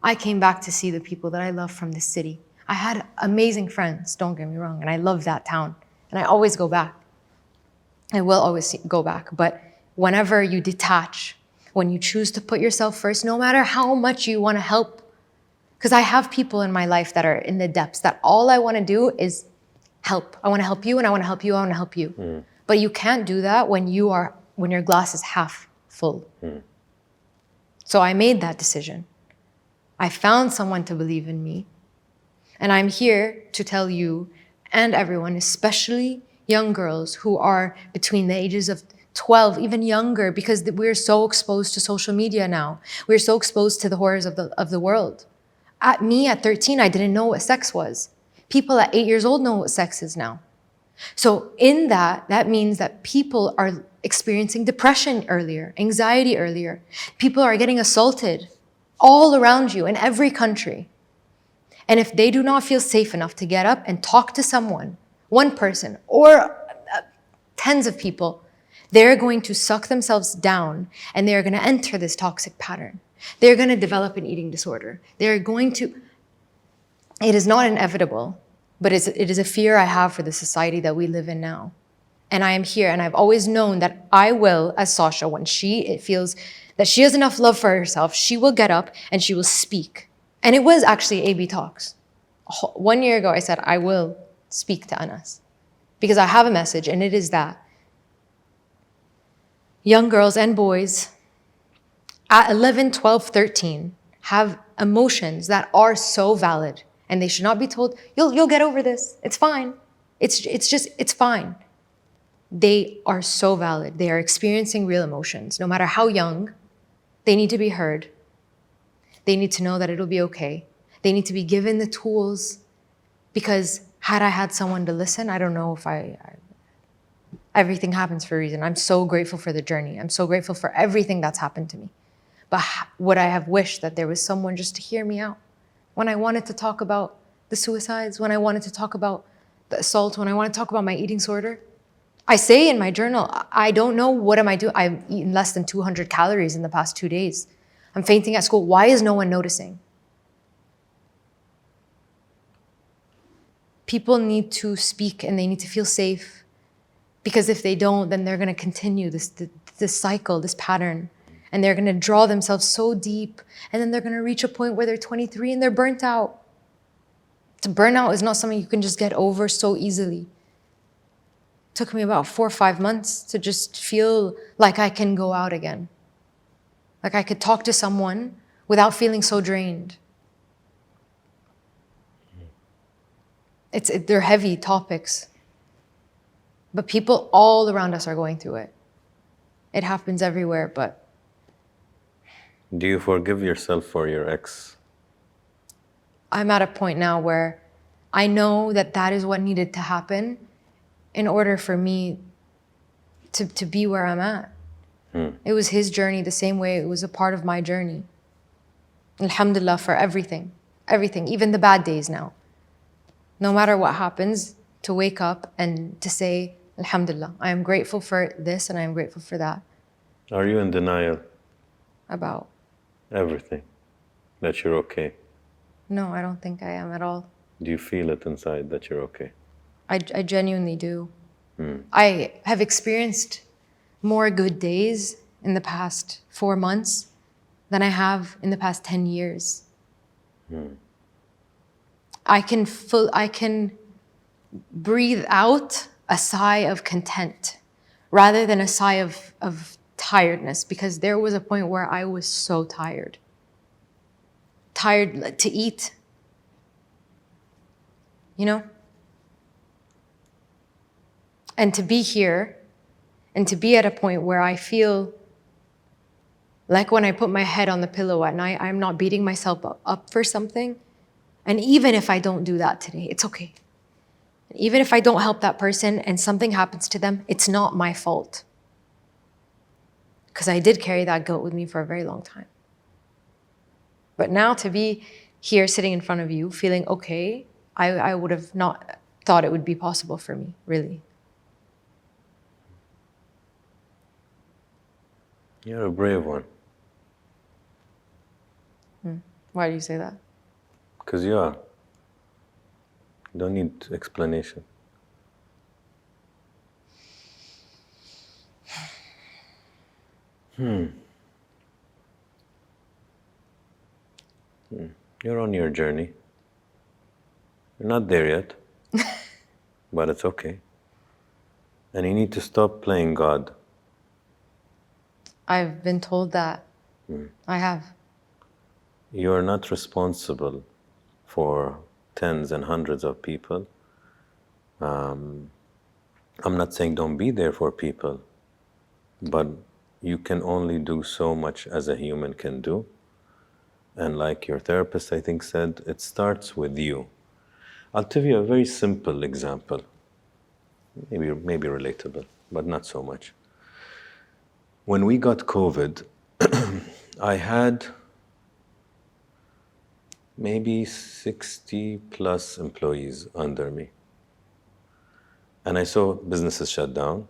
S2: I came back to see the people that I love from this city. I had amazing friends, don't get me wrong, and I love that town. And I always go back. I will always go back. But whenever you detach, when you choose to put yourself first, no matter how much you want to help, because I have people in my life that are in the depths that all I want to do is help. I want to help you, and I want to help you, I want to help you. But you can't do that when your glass is half full. So I made that decision. I found someone to believe in me. And I'm here to tell you and everyone, especially young girls who are between the ages of 12, even younger, because we're so exposed to social media now. We're so exposed to the horrors of the world. At 13, I didn't know what sex was. People at 8 years old know what sex is now. So in that means that people are experiencing depression earlier, anxiety earlier. People are getting assaulted all around you in every country. And if they do not feel safe enough to get up and talk to someone, one person or tens of people, they're going to suck themselves down and they're going to enter this toxic pattern. They're going to develop an eating disorder. It is not inevitable, but it is a fear I have for the society that we live in now. And I am here, and I've always known that I will, as Sasha, when she feels that she has enough love for herself, she will get up and she will speak. And it was actually ABtalks. 1 year ago, I said, I will speak to Anas because I have a message, and it is that young girls and boys at 11, 12, 13 have emotions that are so valid, and they should not be told, you'll get over this. It's fine. It's fine. They are so valid. They are experiencing real emotions. No matter how young, they need to be heard. They need to know that it'll be okay. They need to be given the tools, because had I had someone to listen, I don't know if everything happens for a reason. I'm so grateful for the journey. I'm so grateful for everything that's happened to me. But would I have wished that there was someone just to hear me out? When I wanted to talk about the suicides, when I wanted to talk about the assault, when I wanted to talk about my eating disorder, I say in my journal, I don't know, what am I doing? I've eaten less than 200 calories in the past 2 days. I'm fainting at school. Why is no one noticing? People need to speak and they need to feel safe, because if they don't, then they're going to continue this cycle, this pattern, and they're going to draw themselves so deep, and then they're going to reach a point where they're 23 and they're burnt out. Burnout is not something you can just get over so easily. It took me about 4 or 5 months to just feel like I can go out again. Like I could talk to someone without feeling so drained. They're heavy topics. But people all around us are going through it. It happens everywhere, but...
S1: Do you forgive yourself for your ex?
S2: I'm at a point now where I know that is what needed to happen in order for me to be where I'm at. It was his journey the same way it was a part of my journey. Alhamdulillah for everything, even the bad days now. No matter what happens, to wake up and to say, Alhamdulillah, I am grateful for this and I am grateful for that.
S1: Are you in denial?
S2: About?
S1: Everything. That you're okay?
S2: No, I don't think I am at all.
S1: Do you feel it inside that you're okay?
S2: I genuinely do. I have experienced more good days in the past 4 months than I have in the past 10 years. I can breathe out a sigh of content rather than a sigh of tiredness, because there was a point where I was so tired. Tired to eat, you know? And to be here and to be at a point where I feel like when I put my head on the pillow at night, I'm not beating myself up for something. And even if I don't do that today, it's okay. Even if I don't help that person and something happens to them, it's not my fault. Because I did carry that guilt with me for a very long time. But now to be here sitting in front of you, feeling okay, I would have not thought it would be possible for me, really.
S1: You're a brave one.
S2: Why do you say that?
S1: Because you are. You don't need explanation. You're on your journey. You're not there yet, but it's okay. And you need to stop playing God.
S2: I've been told that. I have.
S1: You are not responsible for tens and hundreds of people. I'm not saying don't be there for people, but you can only do so much as a human can do. And like your therapist, I think, said, it starts with you. I'll give you a very simple example, maybe relatable, but not so much. When we got COVID, I had maybe 60 plus employees under me. And I saw businesses shut down,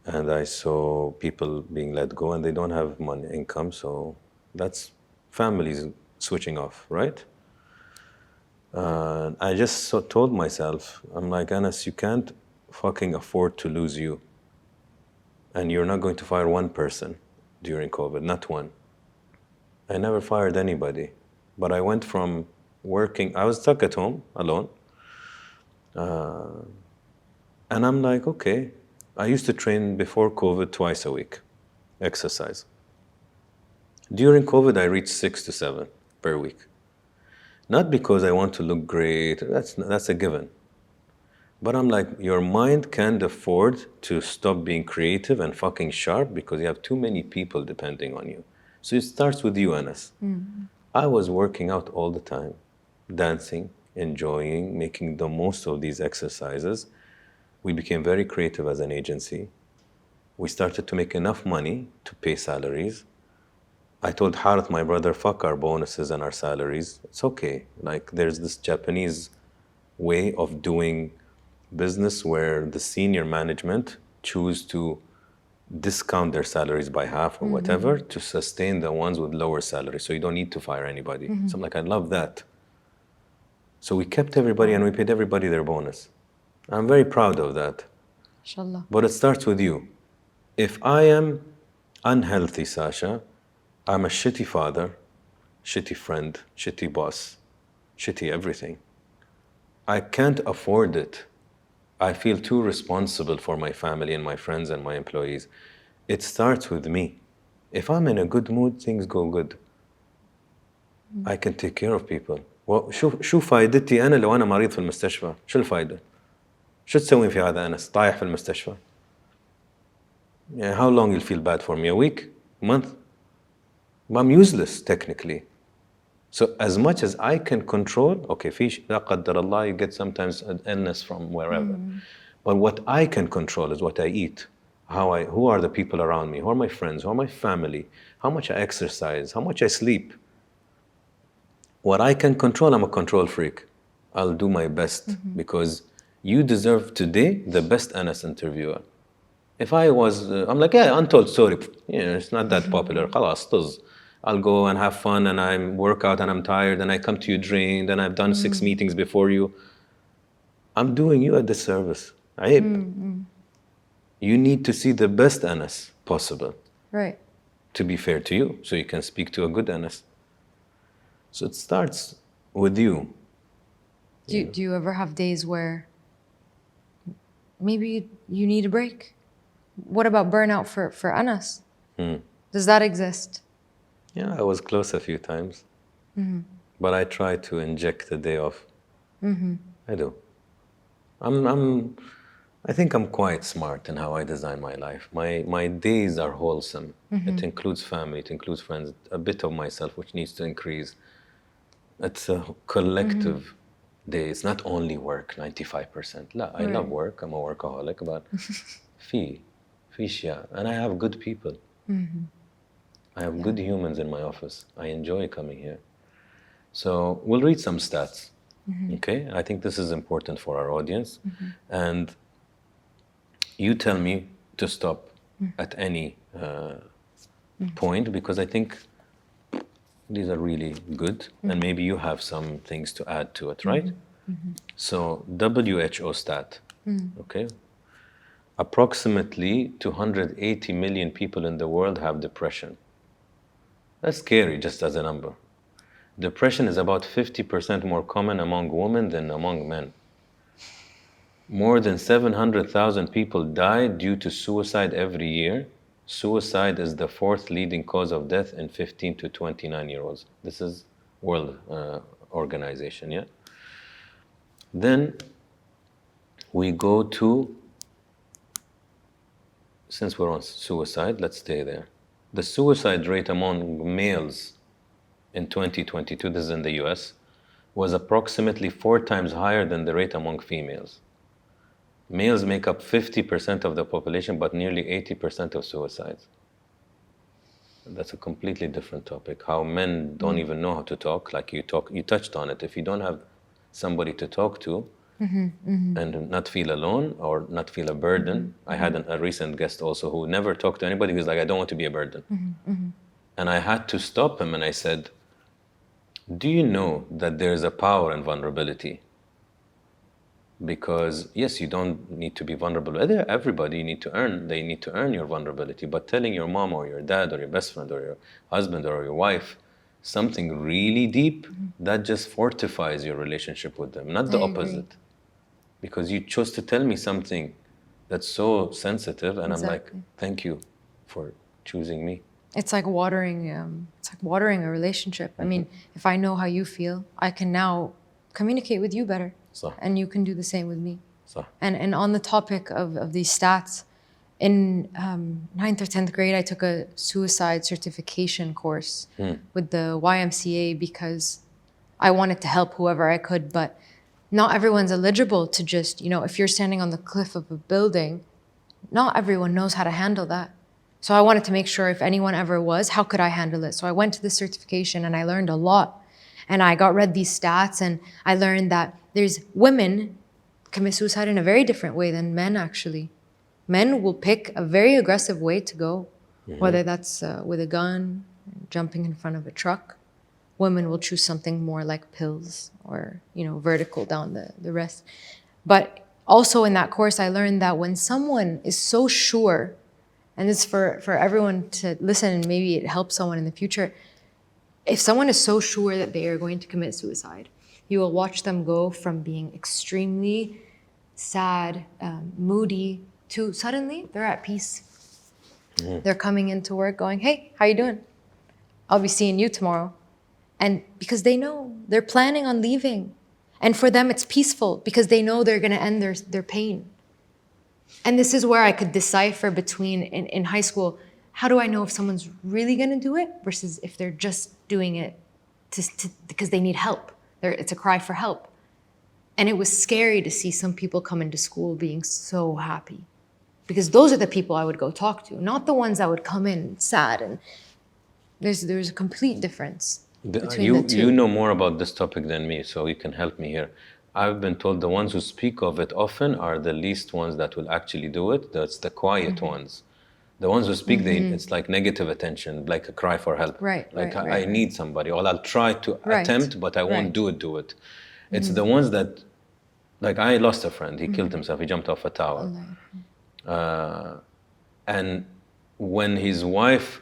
S1: and I saw people being let go, and they don't have money, income, so that's families switching off, right? I just told myself, I'm like, Anas, you can't fucking afford to lose you. And you're not going to fire one person during COVID, not one. I never fired anybody. But I went from working, I was stuck at home alone. And I'm like, okay, I used to train before COVID twice a week, exercise. During COVID, I reached 6 to 7 per week. Not because I want to look great, that's a given. But I'm like, your mind can't afford to stop being creative and fucking sharp because you have too many people depending on you. So it starts with you, Anas. I was working out all the time, dancing, enjoying, making the most of these exercises. We became very creative as an agency. We started to make enough money to pay salaries. I told Harith, my brother, fuck our bonuses and our salaries. It's okay. Like, there's this Japanese way of doing business where the senior management choose to discount their salaries by half or whatever to sustain the ones with lower salaries. So you don't need to fire anybody. So I'm like, I love that. So we kept everybody and we paid everybody their bonus. I'm very proud of that.
S2: Inshallah.
S1: But it starts with you. If I am unhealthy, Sasha, I'm a shitty father, shitty friend, shitty boss, shitty everything. I can't afford it. I feel too responsible for my family and my friends and my employees. It starts with me. If I'm in a good mood, things go good. I can take care of people. شو فايدتي أنا لو أنا مريض في المستشفى؟ شو الفايدة؟ شو تسوين في هذا أنس؟ طايح في المستشفى. How long you'll feel bad for me? A week? A month? I'm useless technically. So as much as I can control, okay, لا قدر الله, you get sometimes an illness from wherever. But what I can control is what I eat, who are the people around me, who are my friends, who are my family, how much I exercise, how much I sleep. What I can control, I'm a control freak. I'll do my best because you deserve today the best Anas interviewer. If I was, I'm like, yeah, Untold Story, it's not that popular. خلاص طز. I'll go and have fun and I work out and I'm tired and I come to you drained and I've done 6 meetings before you. I'm doing you a disservice. عيب. You need to see the best Anas possible.
S2: Right.
S1: To be fair to you, so you can speak to a good Anas. So it starts with you.
S2: Do you ever have days where maybe you need a break? What about burnout for Anas? Does that exist?
S1: Yeah, I was close a few times. But I try to inject a day off. I do. I think I'm quite smart in how I design my life. My days are wholesome. It includes family, it includes friends, a bit of myself, which needs to increase. It's a collective day. It's not only work, 95%. لا, I love work. I'm a workaholic, but في أشياء. And I have good people. I have good humans in my office. I enjoy coming here. So we'll read some stats. Okay? I think this is important for our audience. And you tell me to stop at any point because I think these are really good and maybe you have some things to add to it, right? So WHO stat, okay? Approximately 280 million people in the world have depression. That's scary just as a number. Depression is about 50% more common among women than among men. More than 700,000 people die due to suicide every year. Suicide is the 4th leading cause of death in 15 to 29-year-olds. This is World Organization, yeah? Then we go to since we're on suicide, let's stay there. The suicide rate among males in 2022, this is in the US, was approximately 4 times higher than the rate among females. Males make up 50% of the population, but nearly 80% of suicides. That's a completely different topic. How men don't even know how to talk. Like you touched on it. If you don't have somebody to talk to and not feel alone or not feel a burden. I had a recent guest also who never talked to anybody. He was like, I don't want to be a burden. And I had to stop him and I said, do you know that there's a power in vulnerability? Because yes, you don't need to be vulnerable. Everybody they need to earn your vulnerability. But telling your mom or your dad or your best friend or your husband or your wife something really deep, that just fortifies your relationship with them, not the opposite. Because you chose to tell me something that's so sensitive, and I'm like, thank you for choosing me.
S2: It's like watering. It's like watering a relationship. I mean, if I know how you feel, I can now communicate with you better.
S1: صح.
S2: And you can do the same with me.
S1: صح.
S2: And on the topic of these stats, in 9th or 10th grade, I took a suicide certification course with the YMCA because I wanted to help whoever I could, but not everyone's eligible to just, if you're standing on the cliff of a building, not everyone knows how to handle that. So I wanted to make sure if anyone ever was, how could I handle it? So I went to the certification and I learned a lot. And I read these stats and I learned that there's women commit suicide in a very different way than men actually. Men will pick a very aggressive way to go, whether that's with a gun, jumping in front of a truck. Women will choose something more like pills or, vertical down the rest. But also in that course, I learned that when someone is so sure, and it's for everyone to listen and maybe it helps someone in the future, if someone is so sure that they are going to commit suicide, you will watch them go from being extremely sad, moody, to suddenly they're at peace. They're coming into work going, hey, how you doing? I'll be seeing you tomorrow. And because they know, they're planning on leaving. And for them, it's peaceful because they know they're going to end their pain. And this is where I could decipher between, in high school, how do I know if someone's really going to do it versus if they're just doing it because they need help. It's a cry for help. And it was scary to see some people come into school being so happy. Because those are the people I would go talk to, not the ones that would come in sad. And there's a complete difference between the two.
S1: You know more about this topic than me, so you can help me here. I've been told the ones who speak of it often are the least ones that will actually do it. That's the quiet ones. The ones who speak, it's like negative attention, like a cry for help.
S2: Right.
S1: I need somebody, or I'll try to attempt, but I won't do it. It's the ones that, like I lost a friend, he killed himself, he jumped off a tower. And when his wife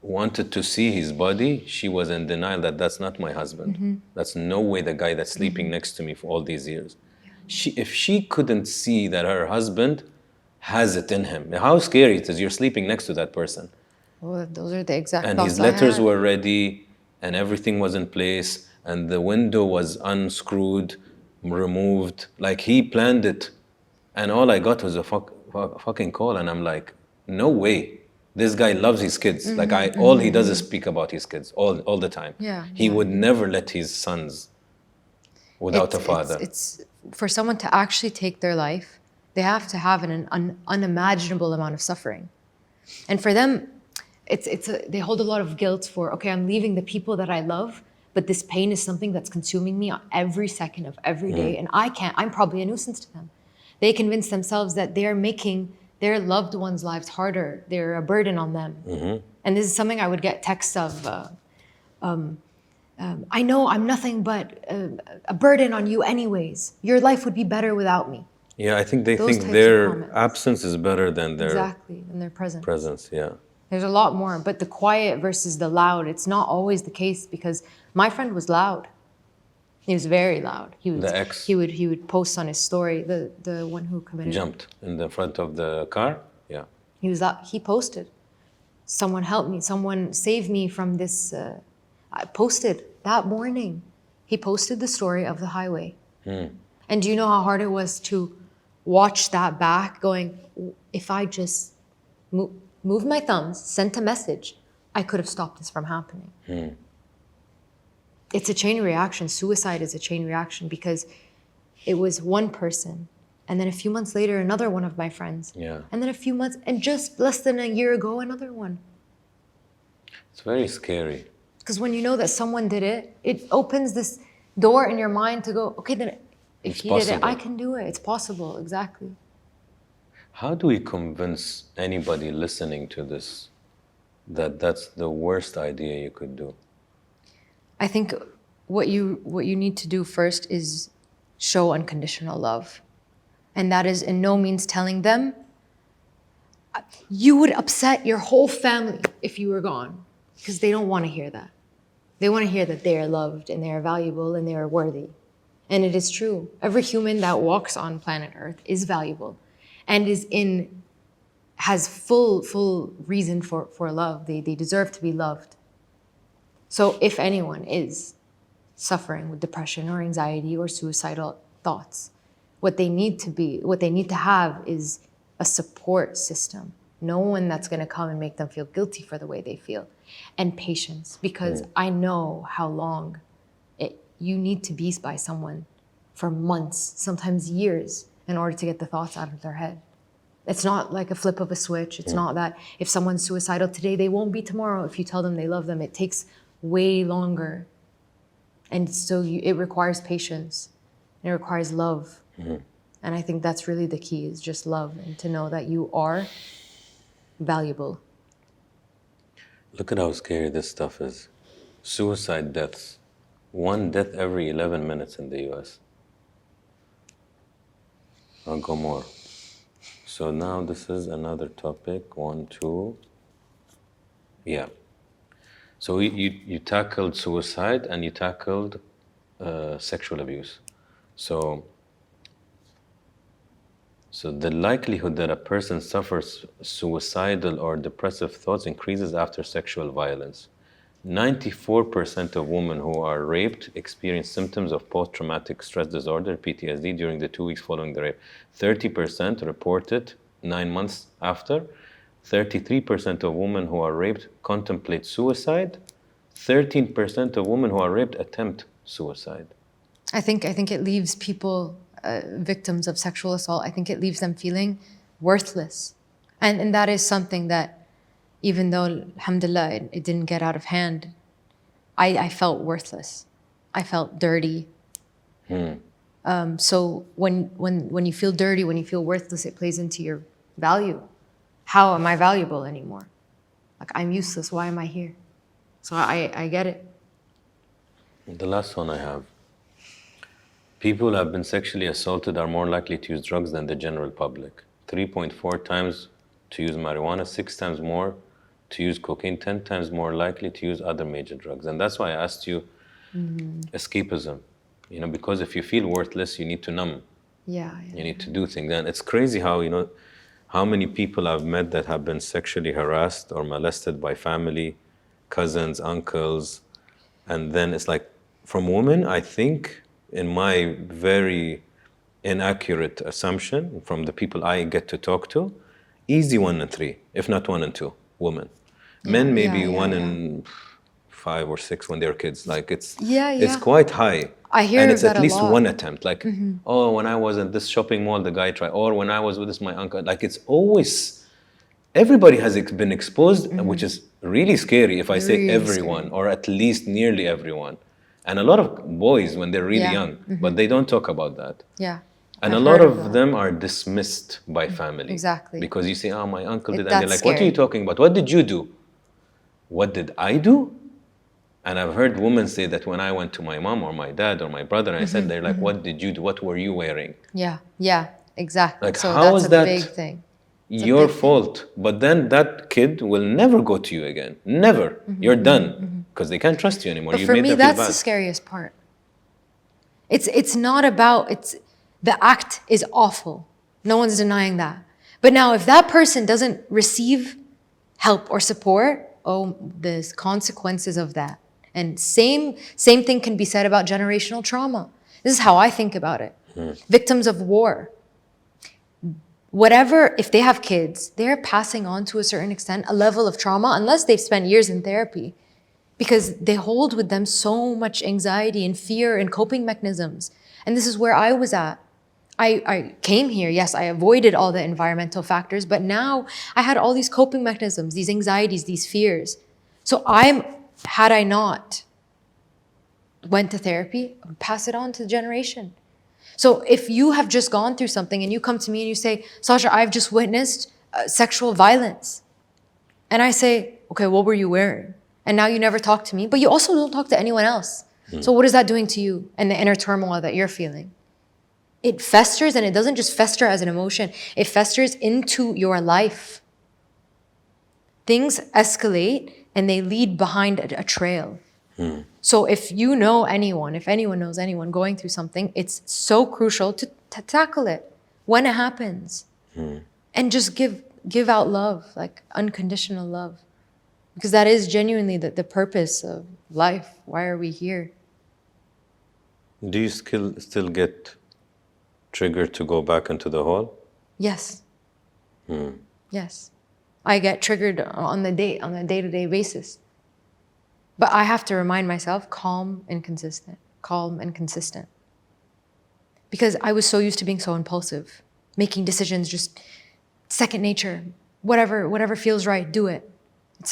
S1: wanted to see his body, she was in denial that that's not my husband. That's no way the guy that's sleeping next to me for all these years. If she couldn't see that her husband has it in him, how scary it is, you're sleeping next to that person.
S2: Well, those are the exact
S1: and his letters were ready and everything was in place and the window was unscrewed, removed, like he planned it. And all I got was a fucking call and I'm like, no way. This guy loves his kids. All he does is speak about his kids all the time. He would never let his sons without a father.
S2: It's for someone to actually take their life, they have to have an unimaginable amount of suffering. And for them, they hold a lot of guilt for, okay, I'm leaving the people that I love, but this pain is something that's consuming me every second of every day. And I'm probably a nuisance to them. They convince themselves that they're making their loved ones' lives harder. They're a burden on them. And this is something I would get texts of, I know I'm nothing but a burden on you anyways. Your life would be better without me.
S1: Yeah, I think they think their absence is better than their
S2: than their presence. There's a lot more, but the quiet versus the loud, it's not always the case because my friend was loud. He was very loud. He would post on his story, the one who committed.
S1: Jumped in the front of the car? Yeah.
S2: He posted, someone help me, someone save me from this. I posted that morning. He posted the story of the highway. And do you know how hard it was to watch that back going, if I just moved my thumbs, sent a message, I could have stopped this from happening. It's a chain reaction. Suicide is a chain reaction because it was one person. And then a few months later, another one of my friends.
S1: Yeah.
S2: And then a few months, and just less than a year ago, another one.
S1: It's very scary.
S2: Because when you know that someone did it, it opens this door in your mind to go, okay, then if he did it, I can do it. It's possible, exactly.
S1: How do we convince anybody listening to this that that's the worst idea you could do?
S2: I think what you need to do first is show unconditional love. And that is in no means telling them, you would upset your whole family if you were gone, because they don't want to hear that. They want to hear that they are loved and they are valuable and they are worthy. And it is true. Every human that walks on planet Earth is valuable and has full reason for love. They deserve to be loved. So if anyone is suffering with depression or anxiety or suicidal thoughts, what they need to have is a support system. No one that's going to come and make them feel guilty for the way they feel. And patience, because I know how long you need to be by someone for months, sometimes years, in order to get the thoughts out of their head. It's not like a flip of a switch. It's not that if someone's suicidal today, they won't be tomorrow if you tell them they love them. It takes way longer. And so it requires patience. It requires love. And I think that's really the key, is just love and to know that you are valuable.
S1: Look at how scary this stuff is. Suicide deaths. 1 death every 11 minutes in the US. I'll go more. So now this is another topic. 1, 2. Yeah. So you tackled suicide and you tackled sexual abuse. So the likelihood that a person suffers suicidal or depressive thoughts increases after sexual violence. 94% of women who are raped experience symptoms of post-traumatic stress disorder, PTSD, during the 2 weeks following the rape. 30% report it 9 months after. 33% of women who are raped contemplate suicide. 13% of women who are raped attempt suicide.
S2: I think it leaves people, victims of sexual assault, I think it leaves them feeling worthless. And that is something that, even though, alhamdulillah, it didn't get out of hand, I felt worthless. I felt dirty. So when you feel dirty, when you feel worthless, it plays into your value. How am I valuable anymore? Like, I'm useless. Why am I here? So I get it.
S1: The last one I have. People who have been sexually assaulted are more likely to use drugs than the general public. 3.4 times to use marijuana, 6 times more to use cocaine, 10 times more likely to use other major drugs. And that's why I asked you escapism. You know, because if you feel worthless, you need to numb.
S2: Yeah.
S1: You need to do things. And it's crazy how, you know, how many people I've met that have been sexually harassed or molested by family, cousins, uncles. And then it's like, from women, I think, in my very inaccurate assumption from the people I get to talk to, easy 1 in 3, if not 1 in 2, women. Men maybe 1 in 5 or 6 when they're kids. Like it's quite high.
S2: I hear
S1: and it's
S2: that
S1: at least
S2: a lot.
S1: 1 attempt. Like, oh, when I was at this shopping mall, the guy tried. Or when I was with my uncle. Like, it's always, everybody has been exposed, which is really scary if I say
S2: Really
S1: everyone,
S2: scary.
S1: or at least nearly everyone. And a lot of boys when they're really young, but they don't talk about that.
S2: Yeah.
S1: And
S2: I've
S1: a lot
S2: heard
S1: of them are dismissed by family.
S2: Exactly.
S1: Because you say, oh, my uncle did. And
S2: That's
S1: they're like, what are you talking about? What did you do? What did I do? And I've heard women say that when I went to my mom or my dad or my brother, and I said, they're like, what did you do? What were you wearing?
S2: Yeah, exactly.
S1: Like,
S2: so
S1: how
S2: that's
S1: is
S2: a
S1: that
S2: big thing.
S1: your fault? But then that kid will never go to you again. Never. You're done. Because they can't trust you anymore.
S2: But
S1: You've
S2: for
S1: made
S2: me,
S1: them feel
S2: that's
S1: bad.
S2: the scariest part. It's not about, the act is awful. No one's denying that. But now if that person doesn't receive help or support, there's consequences of that. And same thing can be said about generational trauma. This is how I think about it. Victims of war. whatever, if they have kids, they're passing on to a certain extent a level of trauma unless they've spent years in therapy, because they hold with them so much anxiety and fear and coping mechanisms. And this is where I was at. I came here, yes, I avoided all the environmental factors, but now I had all these coping mechanisms, these anxieties, these fears. So had I not went to therapy, I would pass it on to the generation. So if you have just gone through something and you come to me and you say, Sasha, I've just witnessed sexual violence. And I say, okay, what were you wearing? And now you never talk to me, but you also don't talk to anyone else. So what is that doing to you and the inner turmoil that you're feeling? It festers, and it doesn't just fester as an emotion, it festers into your life. Things escalate and they lead behind a trail. So if you know anyone, if anyone knows anyone going through something, it's so crucial to tackle it when it happens. And just give out love, like unconditional love. Because that is genuinely the purpose of life. Why are we here?
S1: Do you still get triggered to go back into the hole?
S2: Yes. Yes. I get triggered on a day-to-day basis. But I have to remind myself, calm and consistent. Because I was so used to being so impulsive, making decisions just second nature. Whatever feels right, do it.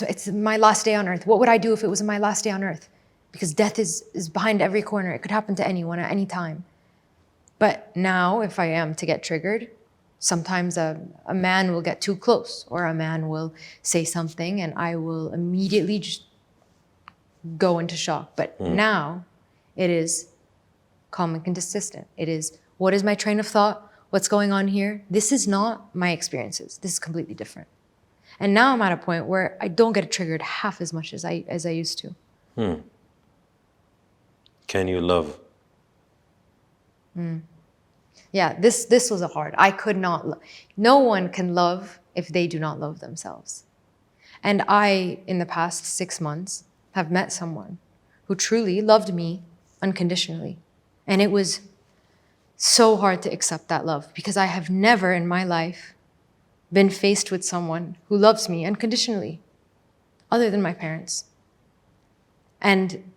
S2: It's my last day on earth. What would I do if it was my last day on earth? Because death is behind every corner. It could happen to anyone at any time. But now, if I am to get triggered, sometimes a man will get too close, or a man will say something and I will immediately just go into shock. But now it is calm and consistent. It is, what is my train of thought? What's going on here? This is not my experiences. This is completely different. And now I'm at a point where I don't get triggered half as much as I used to.
S1: Can you love?
S2: Yeah, this was a hard. I could not. No one can love if they do not love themselves. And I, in the past 6 months, have met someone who truly loved me unconditionally. And it was so hard to accept that love, because I have never in my life been faced with someone who loves me unconditionally, other than my parents. And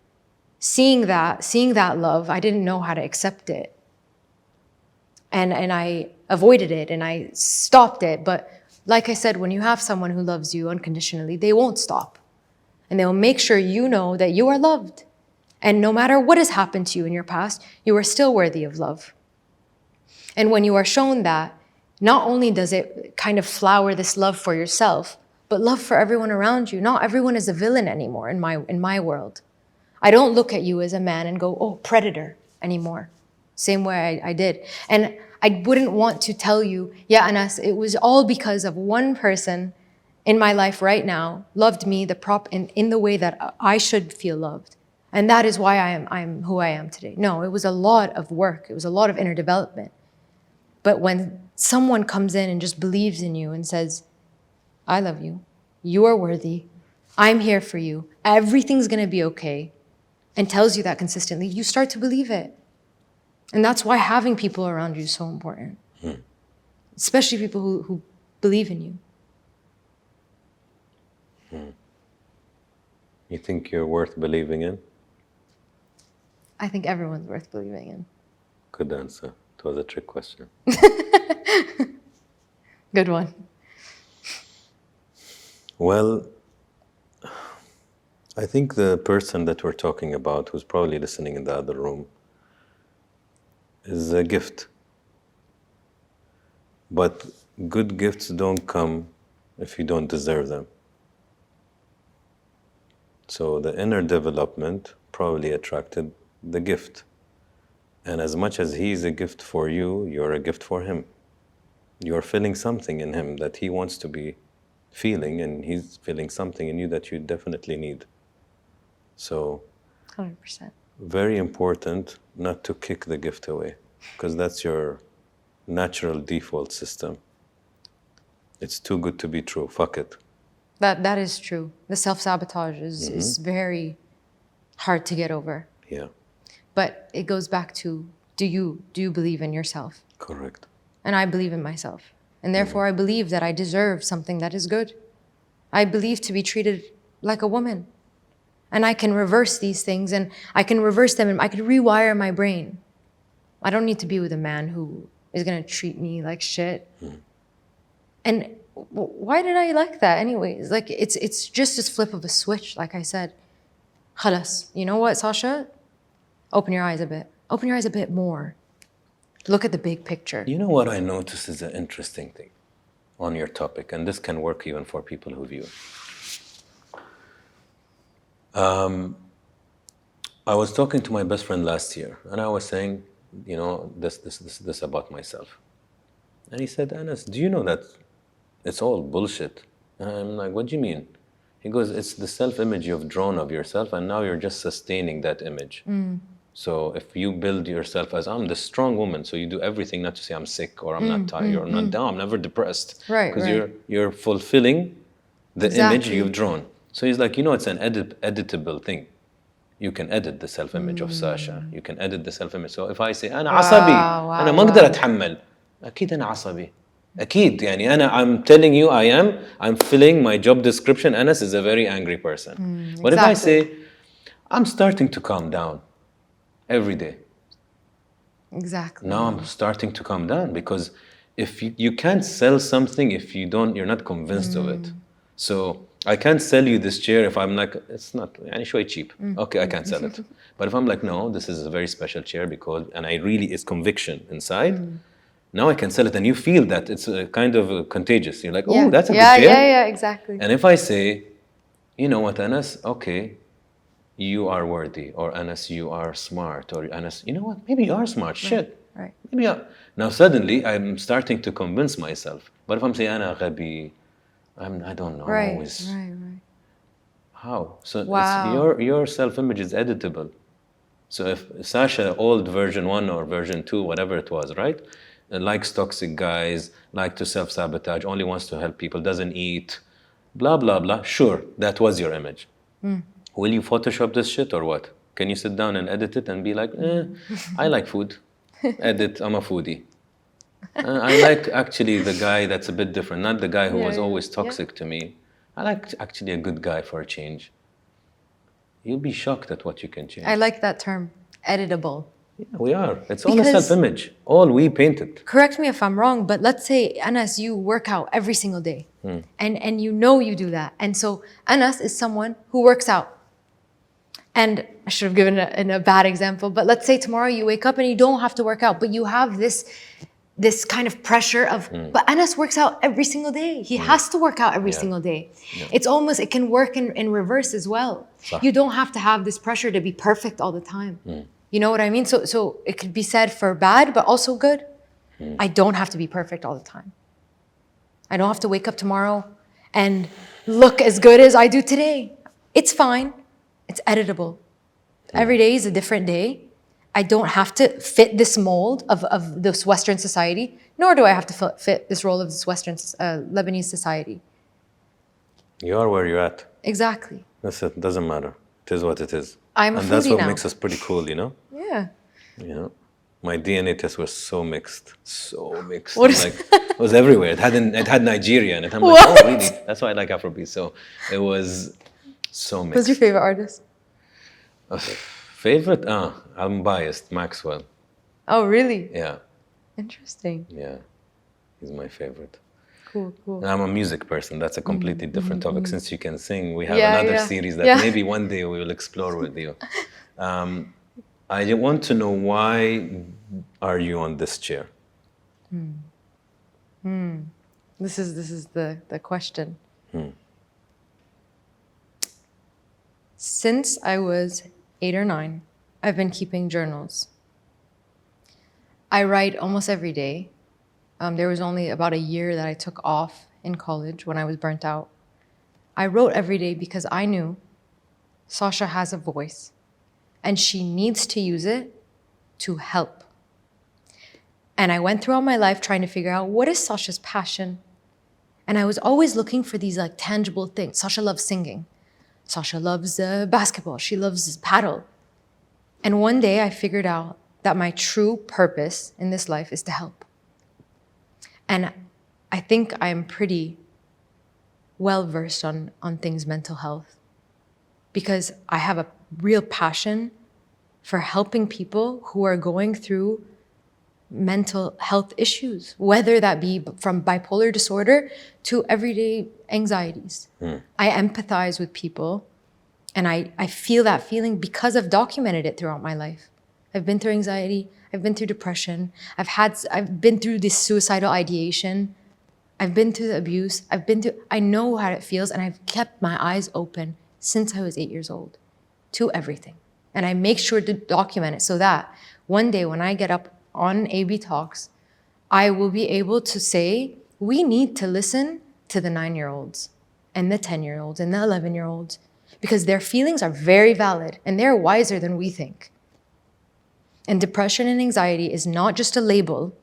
S2: seeing that love, I didn't know how to accept it. And I avoided it and I stopped it. But like I said, when you have someone who loves you unconditionally, they won't stop. And they'll make sure you know that you are loved. And no matter what has happened to you in your past, you are still worthy of love. And when you are shown that, not only does it kind of flower this love for yourself, but love for everyone around you. Not everyone is a villain anymore in my world. I don't look at you as a man and go, oh, predator anymore. Same way I did. And I wouldn't want to tell you, yeah, Anas, it was all because of one person in my life right now loved me in the way that I should feel loved. And that is why I'm who I am today. No, it was a lot of work. It was a lot of inner development. But when someone comes in and just believes in you and says, I love you, you are worthy, I'm here for you, everything's gonna be okay, and tells you that consistently, you start to believe it. And that's why having people around you is so important. Especially people who believe in you.
S1: You think you're worth believing in?
S2: I think everyone's worth believing in.
S1: Good answer. It was a trick question.
S2: Good one.
S1: Well, I think the person that we're talking about, who's probably listening in the other room, is a gift. But good gifts don't come if you don't deserve them. So the inner development probably attracted the gift. And as much as he's a gift for you, you're a gift for him. You're feeling something in him that he wants to be feeling, and he's feeling something in you that you definitely need. So
S2: 100%.
S1: very important not to kick the gift away, because that's your natural default system. It's too good to be true. Fuck it.
S2: That is true. The self-sabotage is very hard to get over.
S1: Yeah.
S2: But it goes back to, do you believe in yourself?
S1: Correct.
S2: And I believe in myself. And therefore, I believe that I deserve something that is good. I believe to be treated like a woman. And I can reverse these things, and I can reverse them, and I can rewire my brain. I don't need to be with a man who is going to treat me like shit. And why did I like that anyways? Like, it's just this flip of a switch, like I said. Khalas. You know what, Sasha? Open your eyes a bit. Open your eyes a bit more. Look at the big picture.
S1: You know what I noticed is an interesting thing on your topic, and this can work even for people who view. I was talking to my best friend last year, and I was saying, you know, this about myself. And he said, Anas, do you know that it's all bullshit? And I'm like, what do you mean? He goes, it's the self-image you've drawn of yourself, and now you're just sustaining that image. So if you build yourself as, I'm the strong woman, so you do everything not to say I'm sick or I'm not tired or I'm not down, I'm never depressed.
S2: Right,
S1: Because you're fulfilling the image you've drawn. So he's like, you know, it's an editable thing. You can edit the self-image of Sasha. You can edit the self-image. So if I say, أنا عصبي, أنا ما أقدر أتحمل. أكيد أنا عصبي. أكيد يعني I'm telling you I'm filling my job description. Anas is a very angry person. But if I say, I'm starting to calm down every day.
S2: Exactly.
S1: Now I'm starting to calm down, because if you can't sell something if you're not convinced of it. So I can't sell you this chair if I'm like, it's not, يعني شوي cheap. Okay, I can't sell it. But if I'm like, no, this is a very special chair and it's conviction inside. Now I can sell it, and you feel that it's a kind of contagious. You're like, oh, that's a good chair.
S2: Yeah, exactly.
S1: And if I say, you know what, Anas, okay, you are worthy, or Anas, you are smart, or Anas, you know what, maybe you are smart, shit.
S2: Right.
S1: Maybe now suddenly I'm starting to convince myself. But if I'm saying, Ana ghabi, I don't know.
S2: Right.
S1: How? So
S2: Wow.
S1: it's your self-image is editable. So if Sasha, old version 1 or version 2, whatever it was, right? Likes toxic guys, like to self-sabotage, only wants to help people, doesn't eat, blah, blah, blah. Sure, that was your image. Will you Photoshop this shit or what? Can you sit down and edit it and be like, I like food. Edit, I'm a foodie. I like actually the guy that's a bit different, not the guy who was always toxic to me. I like actually a good guy for a change. You'll be shocked at what you can change.
S2: I like that term, editable.
S1: Yeah, we are. It's all a self-image. All we painted.
S2: Correct me if I'm wrong, but let's say, Anas, you work out every single day. And you know you do that. And so Anas is someone who works out. And I should have given a bad example, but let's say tomorrow you wake up and you don't have to work out, but you have this kind of pressure of, but Anas works out every single day. He has to work out every single day. It's almost, it can work in reverse as well. You don't have to have this pressure to be perfect all the time. You know what I mean? So it could be said for bad, but also good. I don't have to be perfect all the time. I don't have to wake up tomorrow and look as good as I do today. It's fine. It's editable. Every day is a different day. I don't have to fit this mold of this Western society, nor do I have to fit this role of this Western Lebanese society.
S1: You are where you're at.
S2: Exactly.
S1: That's it. Doesn't matter. It is what it is.
S2: I'm a
S1: and that's
S2: foodie
S1: what
S2: now.
S1: makes us pretty cool, you know?
S2: Yeah.
S1: You know? My DNA test was so mixed. So mixed.
S2: What is
S1: it was everywhere. It had Nigeria in it. I'm like,
S2: What?
S1: oh, really? That's why I like Afrobeat. So it was so mixed.
S2: Who's your favorite artist?
S1: Favorite? I'm biased. Maxwell.
S2: Oh, really?
S1: Yeah.
S2: Interesting.
S1: Yeah. He's my favorite.
S2: Cool.
S1: And I'm a music person. That's a completely different topic. Since you can sing, we have
S2: Yeah,
S1: another
S2: yeah.
S1: series that maybe one day we will explore with you. I want to know, why are you on this chair?
S2: This is the question. Since I was 8 or 9, I've been keeping journals. I write almost every day. There was only about a year that I took off in college when I was burnt out. I wrote every day because I knew Sasha has a voice and she needs to use it to help. And I went throughout my life trying to figure out, what is Sasha's passion? And I was always looking for these like tangible things. Sasha loves singing. Sasha loves basketball. She loves paddle. And one day I figured out that my true purpose in this life is to help. And I think I'm pretty well versed on things mental health, because I have a real passion for helping people who are going through mental health issues, whether that be from bipolar disorder to everyday anxieties. I empathize with people, and I feel that feeling because I've documented it throughout my life. I've been through anxiety, I've been through depression, I've been through this suicidal ideation, I've been through the abuse, I know how it feels, and I've kept my eyes open since I was 8 years old to everything. And I make sure to document it so that one day when I get up on ABtalks, I will be able to say, we need to listen to the 9-year-olds and the 10-year-olds and the 11-year-olds, because their feelings are very valid and they're wiser than we think. And depression and anxiety is not just a label.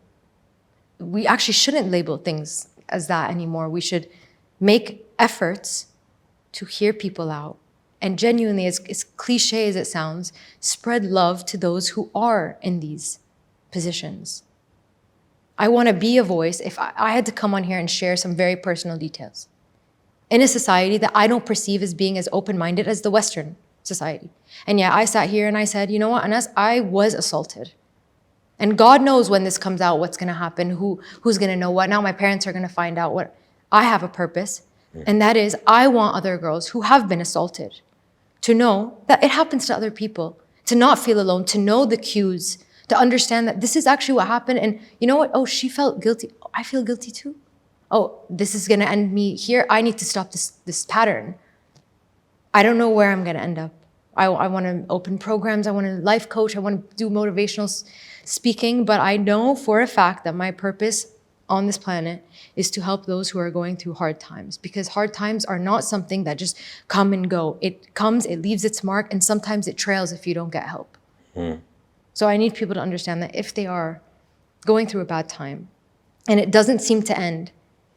S2: We actually shouldn't label things as that anymore. We should make efforts to hear people out. And genuinely, as cliche as it sounds, spread love to those who are in these positions. I want to be a voice. If I had to come on here and share some very personal details in a society that I don't perceive as being as open-minded as the Western society. And yeah, I sat here and I said, you know what, Anas, I was assaulted. And God knows when this comes out, what's going to happen, who's going to know what. Now my parents are going to find out what. I have a purpose, and that is I want other girls who have been assaulted to know that it happens to other people, to not feel alone, to know the cues, to understand that this is actually what happened. And you know what? Oh, she felt guilty. Oh, I feel guilty too. Oh, this is going to end me here. I need to stop this pattern. I don't know where I'm going to end up. I want to open programs. I want to life coach. I want to do motivational speaking. But I know for a fact that my purpose on this planet is to help those who are going through hard times, because hard times are not something that just come and go. It comes, it leaves its mark, and sometimes it trails if you don't get help. So I need people to understand that if they are going through a bad time and it doesn't seem to end,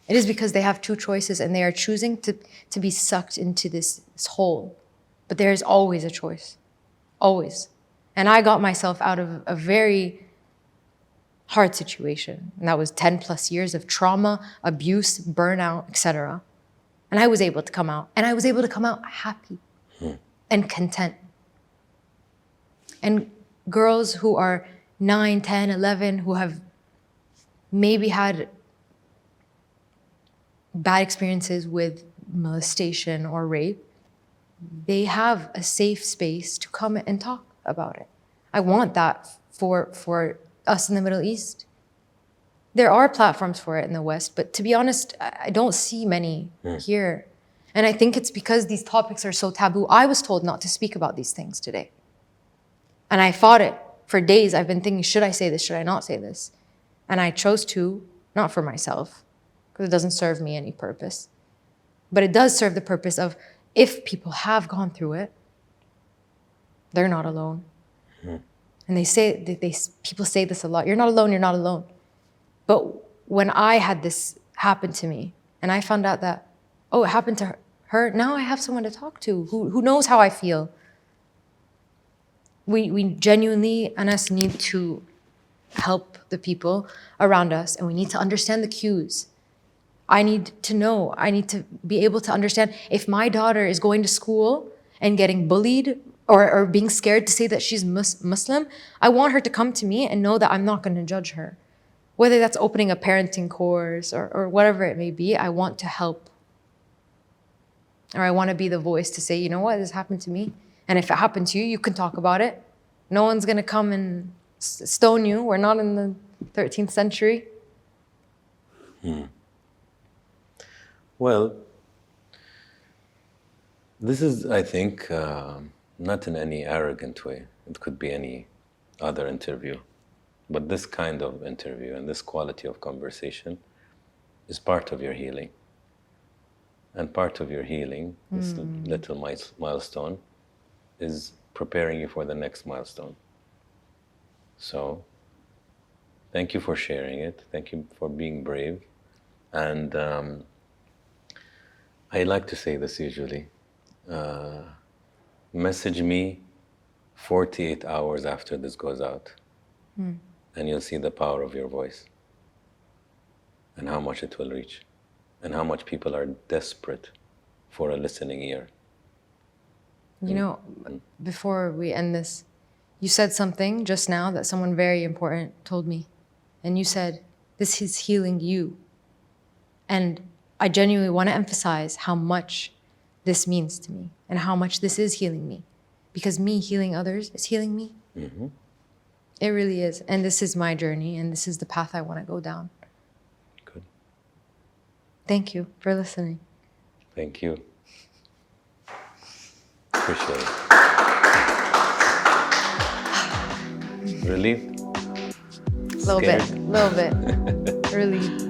S2: it is because they have two choices and they are choosing to be sucked into this hole. But there is always a choice, always. And I got myself out of a very hard situation. And that was 10 plus years of trauma, abuse, burnout, etc. And I was able to come out. And I was able to come out happy and content. And girls who are 9, 10, 11, who have maybe had bad experiences with molestation or rape, they have a safe space to come and talk about it. I want that for us in the Middle East. There are platforms for it in the West, but to be honest, I don't see many here. And I think it's because these topics are so taboo. I was told not to speak about these things today. And I fought it for days. I've been thinking, should I say this? Should I not say this? And I chose to, not for myself, because it doesn't serve me any purpose. But it does serve the purpose of, if people have gone through it, they're not alone. And people say this a lot. You're not alone, you're not alone. But when I had this happen to me, and I found out that, oh, it happened to her, now I have someone to talk to who knows how I feel. We genuinely, Anas, need to help the people around us, and we need to understand the cues. I need to know, I need to be able to understand if my daughter is going to school and getting bullied or being scared to say that she's Muslim, I want her to come to me and know that I'm not going to judge her. Whether that's opening a parenting course or whatever it may be, I want to help. Or I want to be the voice to say, you know what, this happened to me. And if it happened to you, you can talk about it. No one's going to come and stone you. We're not in the 13th century.
S1: Well, this is, I think, not in any arrogant way. It could be any other interview. But this kind of interview and this quality of conversation is part of your healing. And part of your healing, this little milestone, is preparing you for the next milestone. So, thank you for sharing it. Thank you for being brave. And I like to say this usually. Message me 48 hours after this goes out, and you'll see the power of your voice. and how much it will reach, and how much people are desperate for a listening ear.
S2: You know, before we end this, you said something just now that someone very important told me. And you said, this is healing you. And I genuinely want to emphasize how much this means to me and how much this is healing me. Because me healing others is healing me.
S1: Mm-hmm.
S2: It really is. And this is my journey, and this is the path I want to go down.
S1: Good.
S2: Thank you for listening.
S1: Thank you. Appreciate it. Relieved?
S2: A little bit. Relieved.